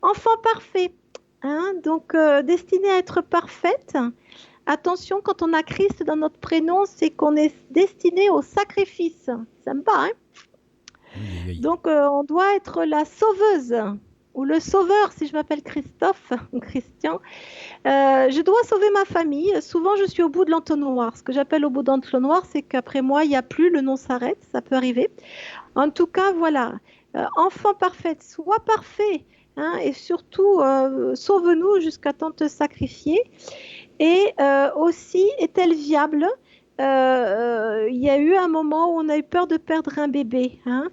enfant parfait, hein, donc destinée à être parfaite. Attention, quand on a Christ dans notre prénom, c'est qu'on est destiné au sacrifice. Ça me va, hein? Oui. Donc, on doit être la sauveuse ou le sauveur, si je m'appelle Christophe ou Christian. Je dois sauver ma famille. Souvent, je suis au bout de l'entonnoir. Ce que j'appelle au bout de l'entonnoir, c'est qu'après moi, il n'y a plus, le nom s'arrête. Ça peut arriver. En tout cas, voilà. Enfant parfaite, sois parfait. Hein, et surtout, sauve-nous jusqu'à temps de te sacrifier. Et aussi, est-elle viable? Il y a eu un moment où on a eu peur de perdre un bébé. Hein.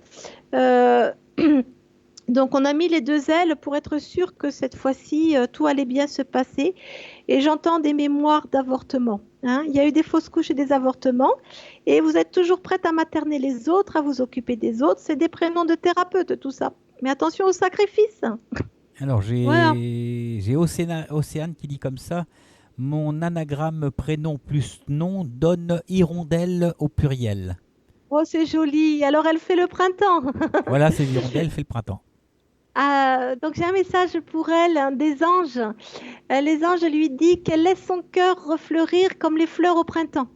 Donc, on a mis les 2 ailes pour être sûr que cette fois-ci, tout allait bien se passer. Et j'entends des mémoires d'avortement. Hein. Il y a eu des fausses couches et des avortements. Et vous êtes toujours prête à materner les autres, à vous occuper des autres. C'est des prénoms de thérapeute, tout ça. Mais attention au sacrifice. Alors, Voilà. j'ai Océane qui dit comme ça. Mon anagramme prénom plus nom donne hirondelle au pluriel. Oh, c'est joli. Alors, elle fait le printemps. Voilà, c'est hirondelle fait le printemps. Donc j'ai un message pour elle, hein, des anges. Les anges lui disent qu'elle laisse son cœur refleurir comme les fleurs au printemps.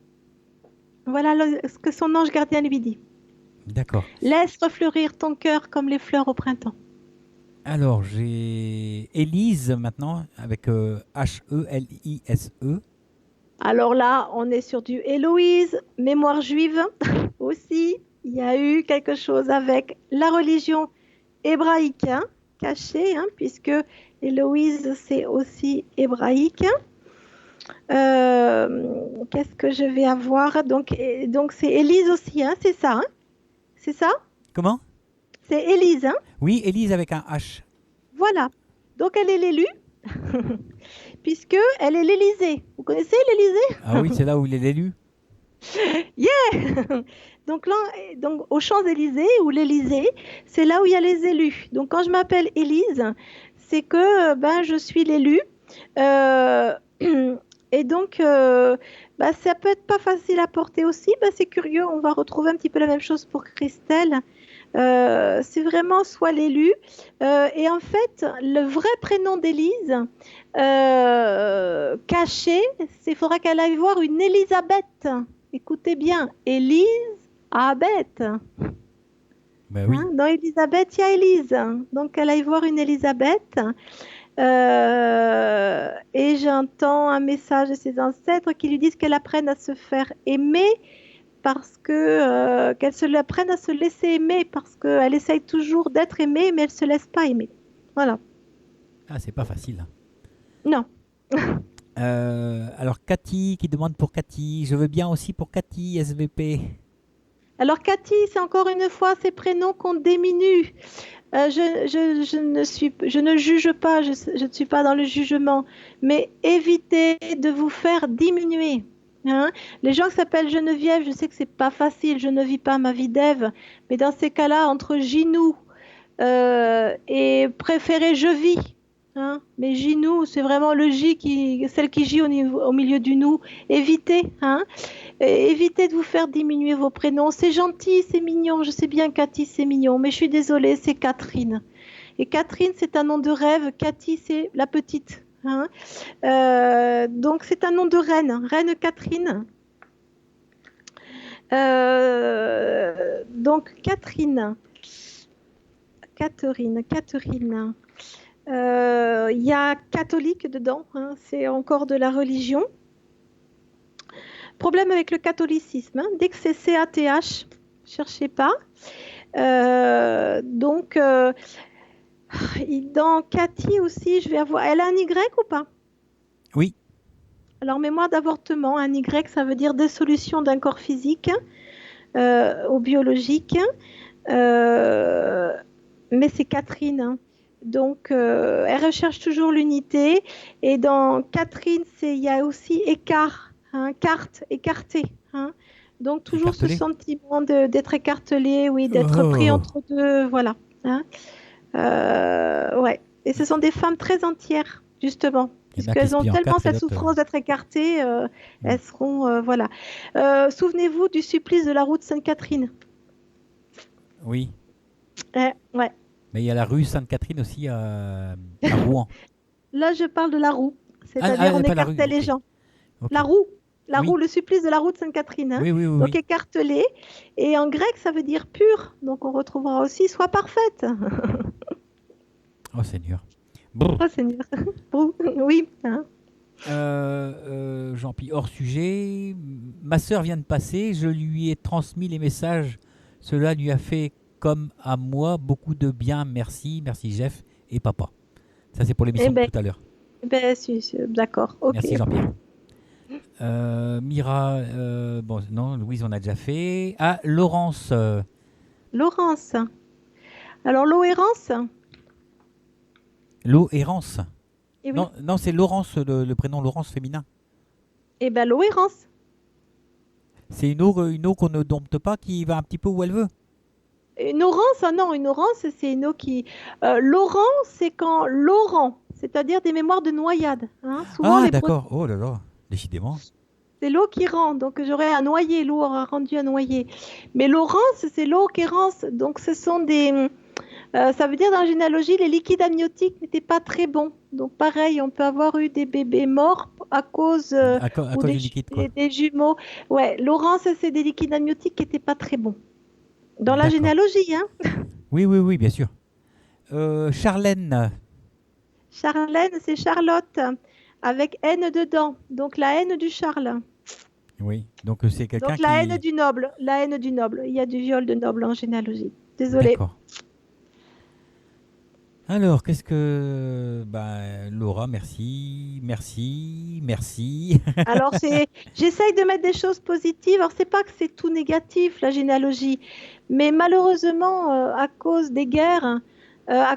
Voilà ce que son ange gardien lui dit. D'accord. Laisse refleurir ton cœur comme les fleurs au printemps. Alors, j'ai Élise maintenant avec Helise. Alors là, on est sur du Héloïse, mémoire juive aussi. Il y a eu quelque chose avec la religion hébraïque, hein, caché, hein, puisque Héloïse, c'est aussi hébraïque. Qu'est-ce que je vais avoir? Donc c'est Élise aussi, hein, c'est ça, hein? C'est ça? Comment? C'est Élise, hein? Oui, Élise avec un H. Voilà. Donc elle est l'élue, puisque elle est l'Élysée. Vous connaissez l'Élysée? Ah oui, c'est là où il est l'élu. Yeah! Donc là, aux Champs-Élysées ou l'Élysée, c'est là où il y a les élus. Donc quand je m'appelle Élise, c'est que je suis l'élue. Et donc, ça peut être pas facile à porter aussi. C'est curieux, on va retrouver un petit peu la même chose pour Christelle. C'est vraiment soit l'élu. Et en fait, le vrai prénom d'Élise, caché, il faudra qu'elle aille voir une Élisabeth. Écoutez bien, Élise. Ah, bête. Ben oui. Hein, dans Élisabeth, il y a Élise. Donc, elle aille voir une Élisabeth. Et j'entends un message de ses ancêtres qui lui disent qu'elle apprenne à se faire aimer parce que qu'elle apprenne à se laisser aimer parce qu'elle essaye toujours d'être aimée, mais elle ne se laisse pas aimer. Voilà. Ah, c'est pas facile. Non. Alors, Cathy qui demande pour Cathy. Je veux bien aussi pour Cathy, SVP. Alors Cathy, c'est encore une fois ces prénoms qu'on diminue. Je ne juge pas, je ne suis pas dans le jugement, mais évitez de vous faire diminuer. Hein. Les gens qui s'appellent Geneviève, je sais que c'est pas facile, je ne vis pas ma vie d'Ève, mais dans ces cas-là, entre Ginou et préféré je vis, hein. Mais Ginou, c'est vraiment le J celle qui J au milieu du nous. Évitez, hein. Évitez de vous faire diminuer vos prénoms. C'est gentil, c'est mignon. Je sais bien, Cathy, c'est mignon, mais je suis désolée, c'est Catherine. Et Catherine, c'est un nom de rêve. Cathy, c'est la petite, hein. Donc, c'est un nom de reine, reine Catherine. Donc, Catherine. Il y a catholique dedans, hein, c'est encore de la religion. Problème avec le catholicisme, hein, dès que c'est CATH, cherchez pas. Donc, dans Cathy aussi, je vais avoir. Elle a un Y ou pas? Oui. Alors, mémoire d'avortement, un Y, ça veut dire dissolution d'un corps physique ou biologique. Mais c'est Catherine, hein. Donc, elle recherche toujours l'unité. Et dans Catherine, il y a aussi écart, hein, carte, écarté, hein. Donc, toujours Écartelé. ce sentiment d'être écartelé, oui, d'être pris entre deux, voilà, hein. Ouais. Et ce sont des femmes très entières, justement, puisqu'elles ont tellement cette souffrance d'être écartées, elles seront, voilà. Souvenez-vous du supplice de la route Sainte-Catherine. Oui. Ouais. Mais il y a la rue Sainte-Catherine aussi à Rouen. Là, je parle de la roue. C'est-à-dire, on écartait les gens. Okay. La roue, le supplice de la route Sainte-Catherine. Hein. Oui. Donc, écartelé. Et en grec, ça veut dire pur. Donc, on retrouvera aussi sois parfaite. Oh, Seigneur. Brr. Oh, Seigneur. Oui. Hein. Jean-Pierre, hors sujet. Ma sœur vient de passer. Je lui ai transmis les messages. Cela lui a fait, comme à moi, beaucoup de bien. Merci Jeff et papa. Ça, c'est pour l'émission de tout à l'heure. D'accord. Okay. Merci Jean-Pierre. Mira, bon, non, Louise, on a déjà fait. Ah, Laurence. Laurence. Alors, Laurence. Laurence. Oui. Non, c'est Laurence, le prénom Laurence féminin. Eh bien, Laurence. C'est une eau qu'on ne dompte pas, qui va un petit peu où elle veut. Une orance, une orance, c'est une eau qui... Laurent, c'est quand Laurent, c'est-à-dire des mémoires de noyade. Hein. Souvent, d'accord. Oh là là, décidément. C'est l'eau qui rend, donc j'aurais à noyer, l'eau aura rendu à noyer. Mais Laurence, c'est l'eau qui rance, donc ce sont des... ça veut dire dans la généalogie, les liquides amniotiques n'étaient pas très bons. Donc pareil, on peut avoir eu des bébés morts à cause, du liquide, quoi. Des jumeaux. Ouais, Laurence, c'est des liquides amniotiques qui n'étaient pas très bons. Dans la généalogie, hein. Oui, bien sûr. Charlène. Charlène, c'est Charlotte, avec N dedans. Donc la haine du Charles. Oui, donc c'est quelqu'un donc, la haine du noble. Il y a du viol de noble en généalogie. Désolée. D'accord. Alors, qu'est-ce que... Laura, merci. Alors, j'essaye de mettre des choses positives. Alors, c'est pas que c'est tout négatif, la généalogie. Mais malheureusement, à cause des guerres, à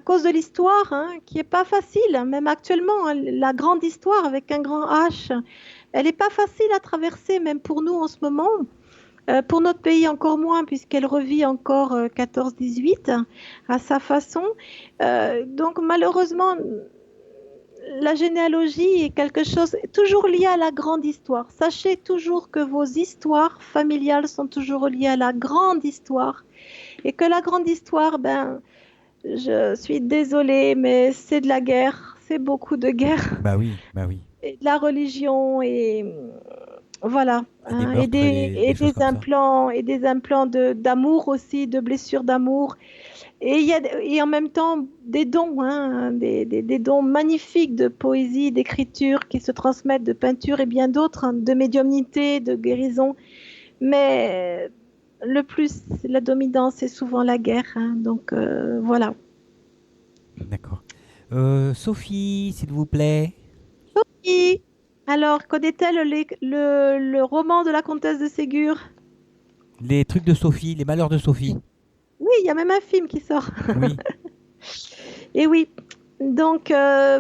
cause de l'histoire, hein, qui n'est pas facile, même actuellement, hein, la grande histoire avec un grand H, elle n'est pas facile à traverser, même pour nous en ce moment. Pour notre pays encore moins, puisqu'elle revit encore 14-18 à sa façon. Donc malheureusement, la généalogie est quelque chose toujours lié à la grande histoire. Sachez toujours que vos histoires familiales sont toujours liées à la grande histoire. Et que la grande histoire, je suis désolée, mais c'est de la guerre. C'est beaucoup de guerre. Bah oui. Et de la religion et... Voilà, et des implants d'amour aussi, de blessures d'amour, et en même temps des dons, hein, des dons magnifiques de poésie, d'écriture qui se transmettent, de peinture et bien d'autres, hein, de médiumnité, de guérison. Mais le plus, la dominance, c'est souvent la guerre, hein, donc voilà. D'accord. Sophie, s'il vous plaît. Sophie. Alors, connaît-elle le roman de la comtesse de Ségur? Les trucs de Sophie, les malheurs de Sophie. Oui, il y a même un film qui sort. Oui. Et oui, donc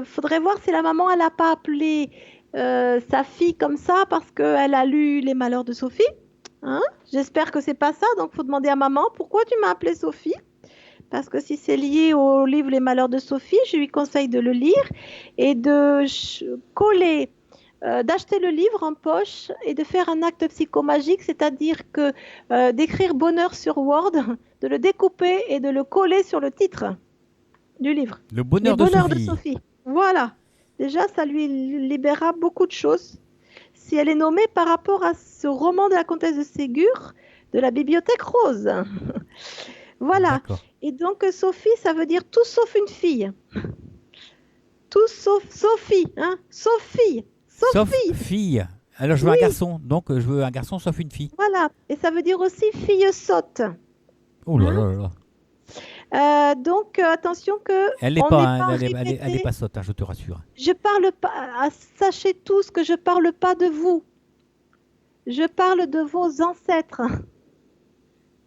faudrait voir si la maman, elle n'a pas appelé sa fille comme ça parce qu'elle a lu les malheurs de Sophie. Hein? J'espère que c'est pas ça, donc faut demander à maman, pourquoi tu m'as appelée Sophie? parce que si c'est lié au livre Les Malheurs de Sophie, je lui conseille de le lire et de coller, d'acheter le livre en poche et de faire un acte psychomagique, c'est-à-dire que d'écrire bonheur sur Word, de le découper et de le coller sur le titre du livre. Le bonheur de Sophie. Voilà. Déjà, ça lui libérera beaucoup de choses. Si elle est nommée par rapport à ce roman de la comtesse de Ségur, de la Bibliothèque Rose. Voilà. D'accord. Et donc, Sophie, ça veut dire tout sauf une fille. Tout sauf Sophie. Hein? Sophie. Sauf fille. Alors, je veux un garçon. Donc, je veux un garçon sauf une fille. Voilà. Et ça veut dire aussi fille sotte. Oh là là là. Donc, attention que... Elle n'est pas, elle est pas sotte, hein, je te rassure. Je parle pas... Sachez tous que je parle pas de vous. Je parle de vos ancêtres.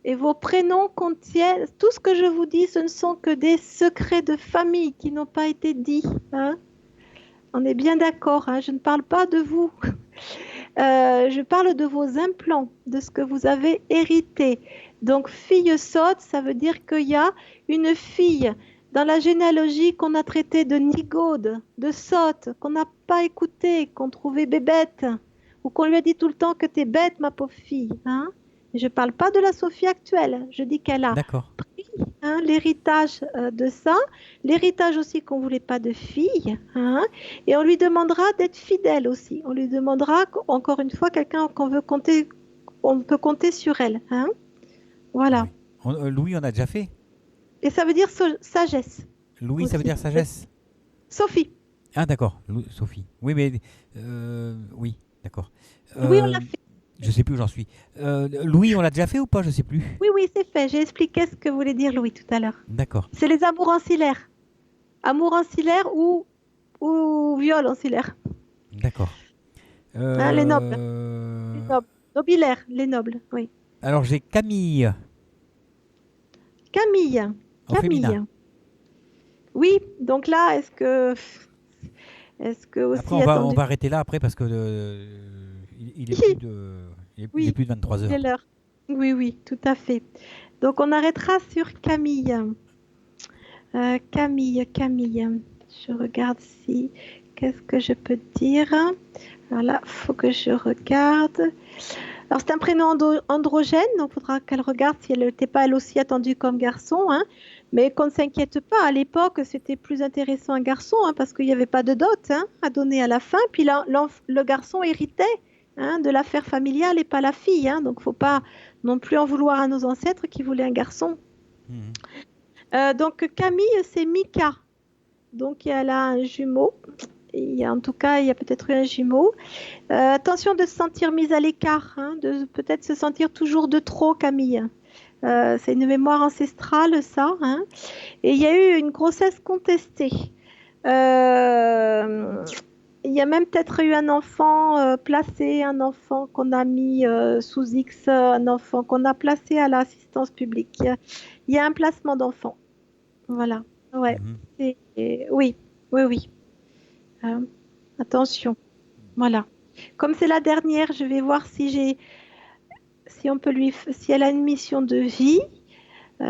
Et vos prénoms contiennent... Tout ce que je vous dis, ce ne sont que des secrets de famille qui n'ont pas été dits. Hein. On est bien d'accord, hein. Je ne parle pas de vous. Je parle de vos implants, de ce que vous avez hérité. Donc, fille sotte, ça veut dire qu'il y a une fille dans la généalogie qu'on a traitée de nigaude, de sotte, qu'on n'a pas écoutée, qu'on trouvait bébête, ou qu'on lui a dit tout le temps que t'es bête, ma pauvre fille. Hein. Je ne parle pas de la Sophie actuelle. Je dis qu'elle a pris l'héritage de ça, l'héritage aussi qu'on ne voulait pas de fille, hein, et on lui demandera d'être fidèle aussi. On lui demandera, encore une fois, quelqu'un qu'on veut compter, on peut compter sur elle. Hein. Voilà. Oui. Louis, on a déjà fait. Et ça veut dire sagesse. Louis, aussi. Ça veut dire sagesse. Sophie. Ah, d'accord. Sophie. Oui, mais... oui, d'accord. Oui, on l'a fait. Je ne sais plus où j'en suis. Louis, on l'a déjà fait ou pas? Je ne sais plus. Oui, c'est fait. J'ai expliqué ce que voulait dire Louis tout à l'heure. D'accord. C'est les amours ancillaires. Amour ancillaire ou viol ancillaire. D'accord. Les nobles. Les nobles. Nobilaires, les nobles, oui. Alors, j'ai Camille. Camille. Féminin. Oui, donc là, est-ce que aussi... Après, on va arrêter là après parce que il est plus de 23 heures. C'est l'heure. Oui, tout à fait. Donc, on arrêtera sur Camille. Camille. Je regarde si... Qu'est-ce que je peux dire? Alors là, il faut que je regarde. Alors, c'est un prénom androgène, donc il faudra qu'elle regarde si elle n'était pas elle aussi attendue comme garçon. Hein. Mais qu'on ne s'inquiète pas, à l'époque, c'était plus intéressant un garçon, hein, parce qu'il n'y avait pas de dot à donner à la fin. Puis le garçon héritait de l'affaire familiale et pas la fille. Hein. Donc, il ne faut pas non plus en vouloir à nos ancêtres qui voulaient un garçon. Donc, Camille, c'est Mika. Donc, elle a un jumeau. En tout cas, il y a peut-être eu un jumeau. Attention de se sentir mise à l'écart, de peut-être se sentir toujours de trop, Camille. C'est une mémoire ancestrale, ça. Hein. Et il y a eu une grossesse contestée. Il y a même peut-être eu un enfant placé, un enfant qu'on a mis sous X, un enfant qu'on a placé à l'assistance publique. Il y a un placement d'enfant. Voilà. Ouais. Oui. Attention. Voilà. Comme c'est la dernière, je vais voir si elle a une mission de vie,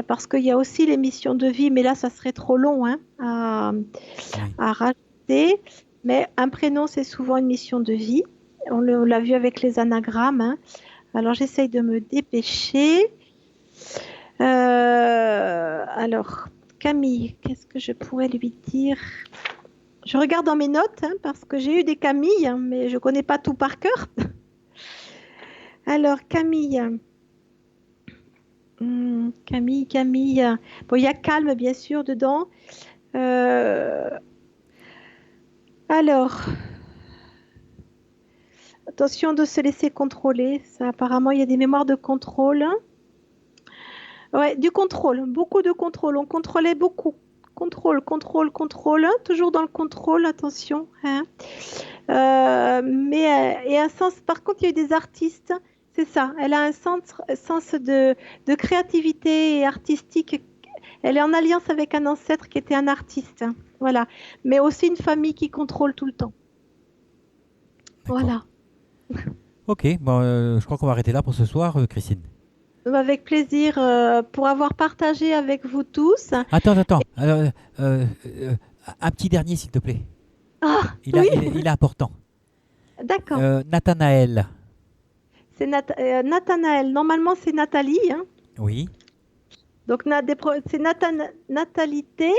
parce qu'il y a aussi les missions de vie, mais là, ça serait trop long à rajouter. Mais un prénom, c'est souvent une mission de vie. On l'a vu avec les anagrammes. Hein. Alors, j'essaye de me dépêcher. Alors, Camille, qu'est-ce que je pourrais lui dire? Je regarde dans mes notes, parce que j'ai eu des Camilles, mais je ne connais pas tout par cœur. Alors, Camille. Camille. Bon, il y a calme, bien sûr, dedans. Alors, attention de se laisser contrôler. Ça, apparemment, il y a des mémoires de contrôle. Ouais, du contrôle, beaucoup de contrôle. On contrôlait beaucoup. Contrôle, toujours dans le contrôle, attention. Hein. Et un sens, par contre, il y a eu des artistes, c'est ça, elle a un sens de créativité et artistique. Elle est en alliance avec un ancêtre qui était un artiste, hein. Voilà. Mais aussi une famille qui contrôle tout le temps. D'accord. Voilà. Ok, bon, je crois qu'on va arrêter là pour ce soir, Christine. avec plaisir pour avoir partagé avec vous tous. Attends. Un petit dernier, s'il te plaît. Ah, oui, Il est important. d'accord. Nathanaël. C'est Nathanaël. Normalement, c'est Nathalie, hein. Oui. Donc, c'est Natalité.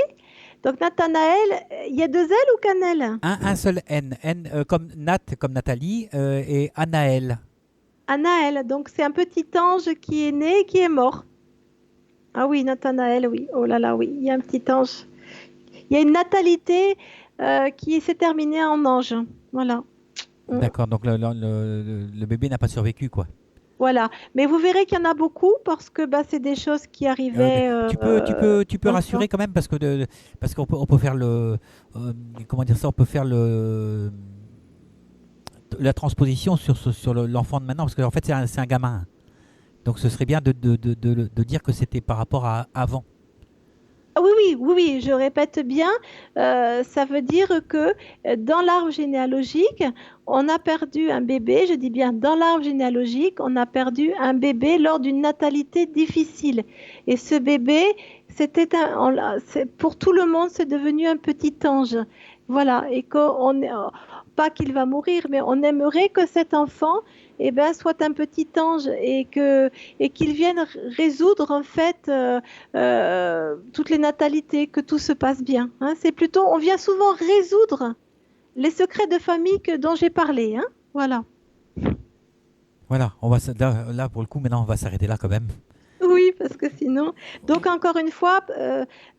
Donc, Nathanaël, il y a deux L ou qu'un L? Un seul N. N comme Nat, comme Nathalie, et Anaël. Anaël. Donc, c'est un petit ange qui est né et qui est mort. Ah oui, Nathanaël, oui. Oh là là, oui. Il y a un petit ange. Il y a une natalité qui s'est terminée en ange. Voilà. D'accord, donc le bébé n'a pas survécu, quoi. Voilà. Mais vous verrez qu'il y en a beaucoup parce que bah, c'est des choses qui arrivaient Tu peux dans le temps. rassurer quand même parce on peut faire comment dire ça, on peut faire la transposition sur l'enfant de maintenant parce qu'en fait c'est un gamin. Donc ce serait bien de dire que c'était par rapport à avant. Ah oui, je répète bien, ça veut dire que dans l'arbre généalogique, on a perdu un bébé, je dis bien dans l'arbre généalogique, on a perdu un bébé lors d'une natalité difficile. Et ce bébé, pour tout le monde, c'est devenu un petit ange. Voilà, et pas qu'il va mourir, mais on aimerait que cet enfant soit un petit ange et qu'il vienne résoudre en fait toutes les natalités, que tout se passe bien. Hein. C'est plutôt, on vient souvent résoudre les secrets de famille dont j'ai parlé. Hein. Voilà. Voilà, là pour le coup maintenant on va s'arrêter là quand même. Oui, parce que sinon. Donc, encore une fois,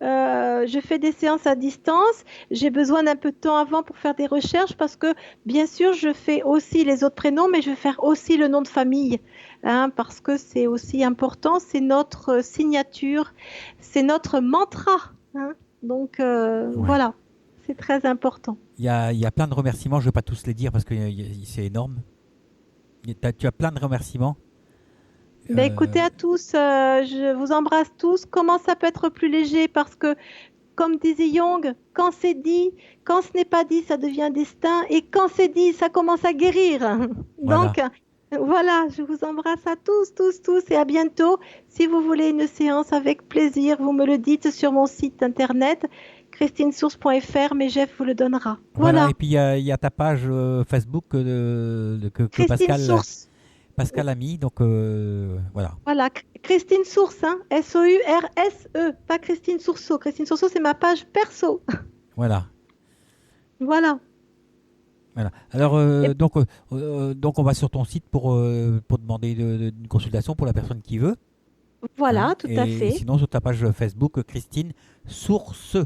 je fais des séances à distance. J'ai besoin d'un peu de temps avant pour faire des recherches parce que, bien sûr, je fais aussi les autres prénoms, mais je vais faire aussi le nom de famille hein, parce que c'est aussi important. C'est notre signature, c'est notre mantra. Hein. Donc, voilà, c'est très important. Il y a plein de remerciements, je ne vais pas tous les dire parce que c'est énorme. Tu as plein de remerciements. Ben, écoutez à tous, je vous embrasse tous. Comment ça peut être plus léger? Parce que, comme disait Jung, quand c'est dit, quand ce n'est pas dit, ça devient destin. Et quand c'est dit, ça commence à guérir. Voilà. Donc, voilà, je vous embrasse à tous et à bientôt. Si vous voulez une séance avec plaisir, vous me le dites sur mon site internet christinesource.fr, mais Jeff vous le donnera. Voilà. Et puis il y a ta page Facebook que Christine Source. Pascal a mis, donc voilà. Voilà, Christine Source, hein, S-O-U-R-S-E, pas Christine Sourceau. Christine Sourceau, c'est ma page perso. Voilà. Voilà. Alors, donc on va sur ton site pour demander une consultation pour la personne qui veut. Voilà, hein, tout à fait. Sinon, sur ta page Facebook, Christine Source.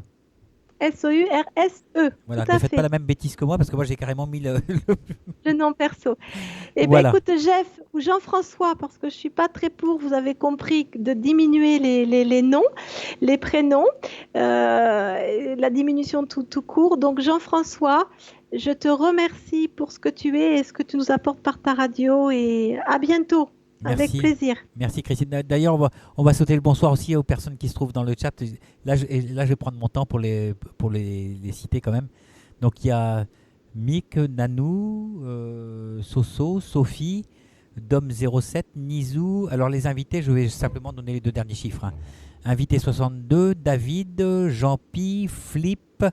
S-O-U-R-S-E. Voilà, tout ne à faites fait. pas la même bêtise que moi parce que moi j'ai carrément mis le nom perso. Et voilà. bien écoute Jeff ou Jean-François, parce que je ne suis pas très pour, vous avez compris, de diminuer les noms, les prénoms, la diminution tout court. Donc Jean-François, je te remercie pour ce que tu es et ce que tu nous apportes par ta radio et à bientôt. Merci. Avec plaisir. Merci Christine. D'ailleurs, on va sauter le bonsoir aussi aux personnes qui se trouvent dans le chat. Là, je vais prendre mon temps pour les citer quand même. Donc, il y a Mick, Nanou, Soso, Sophie, Dom07, Nizou. Alors, les invités, je vais simplement donner les deux derniers chiffres. Hein. Invité 62, David, Jean-Pi, Flip,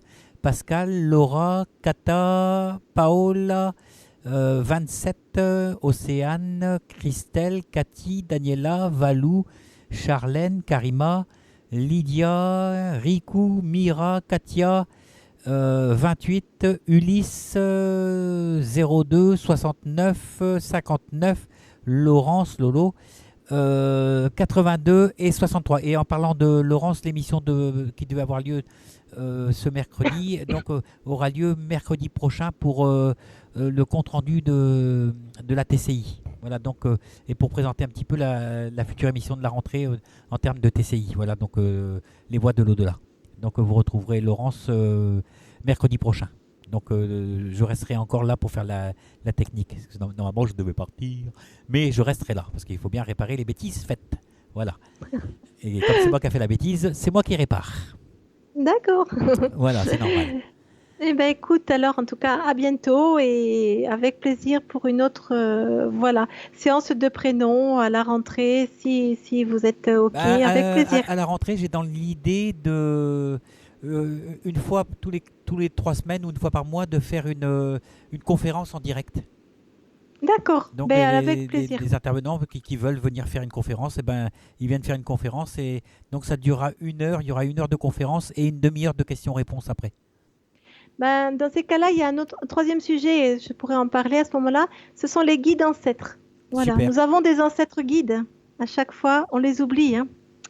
Pascal, Laura, Kata, Paola, 27, Océane, Christelle, Cathy, Daniela, Valou, Charlène, Karima, Lydia, Riku, Mira, Katia, 28, Ulysse, 02, 69, 59, Laurence, Lolo, 82 et 63. Et en parlant de Laurence, l'émission qui devait avoir lieu ce mercredi donc aura lieu mercredi prochain pour le compte-rendu de la TCI. Voilà, donc, et pour présenter un petit peu la future émission de la rentrée en termes de TCI. Voilà, donc les voix de l'au-delà. Donc vous retrouverez Laurence mercredi prochain. Donc je resterai encore là pour faire la technique. Parce que normalement je devais partir, mais je resterai là parce qu'il faut bien réparer les bêtises faites. Voilà. Et comme c'est moi qui ai fait la bêtise, c'est moi qui répare. D'accord. Voilà, c'est normal. Eh ben écoute, alors en tout cas, à bientôt et avec plaisir pour une autre voilà, séance de prénom à la rentrée si vous êtes OK, Bah, avec plaisir. à la rentrée, j'ai dans l'idée de une fois tous les 3 semaines ou une fois par mois de faire une conférence en direct. D'accord, Donc ben avec plaisir. des intervenants qui veulent venir faire une conférence, eh ben, ils viennent faire une conférence et donc ça durera 1 heure. Il y aura 1 heure de conférence et une demi-heure de questions-réponses après. Ben, dans ces cas-là, il y a un troisième sujet, et je pourrais en parler à ce moment-là, ce sont les guides ancêtres. Voilà, Super. nous avons des ancêtres guides. À chaque fois, on les oublie, hein.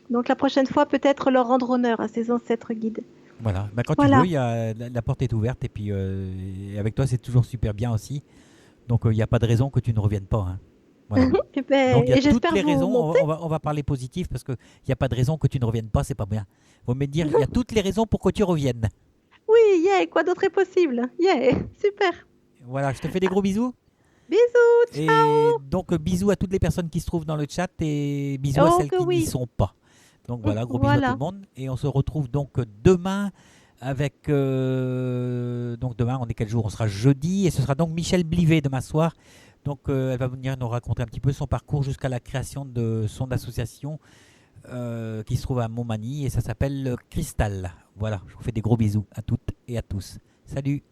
Donc la prochaine fois, peut-être leur rendre honneur à ces ancêtres guides. Voilà. Bah, quand tu veux, Voilà. la porte est ouverte et puis et avec toi, c'est toujours super bien aussi. Donc il n'y a pas de raison que tu ne reviennes pas, hein. Voilà. Et, ben, Donc il y a et toutes j'espère les vous raisons, monter. on va parler positif parce qu'il n'y a pas de raison que tu ne reviennes pas, c'est pas bien. Faut me dire, il y a toutes les raisons pour que tu reviennes. Oui, yeah, quoi d'autre est possible? Yeah, super. Voilà, je te fais des gros bisous. Bisous, Et ciao. donc bisous à toutes les personnes qui se trouvent dans le chat et bisous à Oh celles que qui n'y oui. sont pas. Donc voilà, gros bisous à tout le Voilà. monde. Et on se retrouve donc demain avec... donc demain, on est quel jour? On sera jeudi et ce sera donc Michel Blivet demain soir. Donc elle va venir nous raconter un petit peu son parcours jusqu'à la création de son association qui se trouve à Montmagny et ça s'appelle Cristal. Voilà, je vous fais des gros bisous à toutes et à tous. Salut!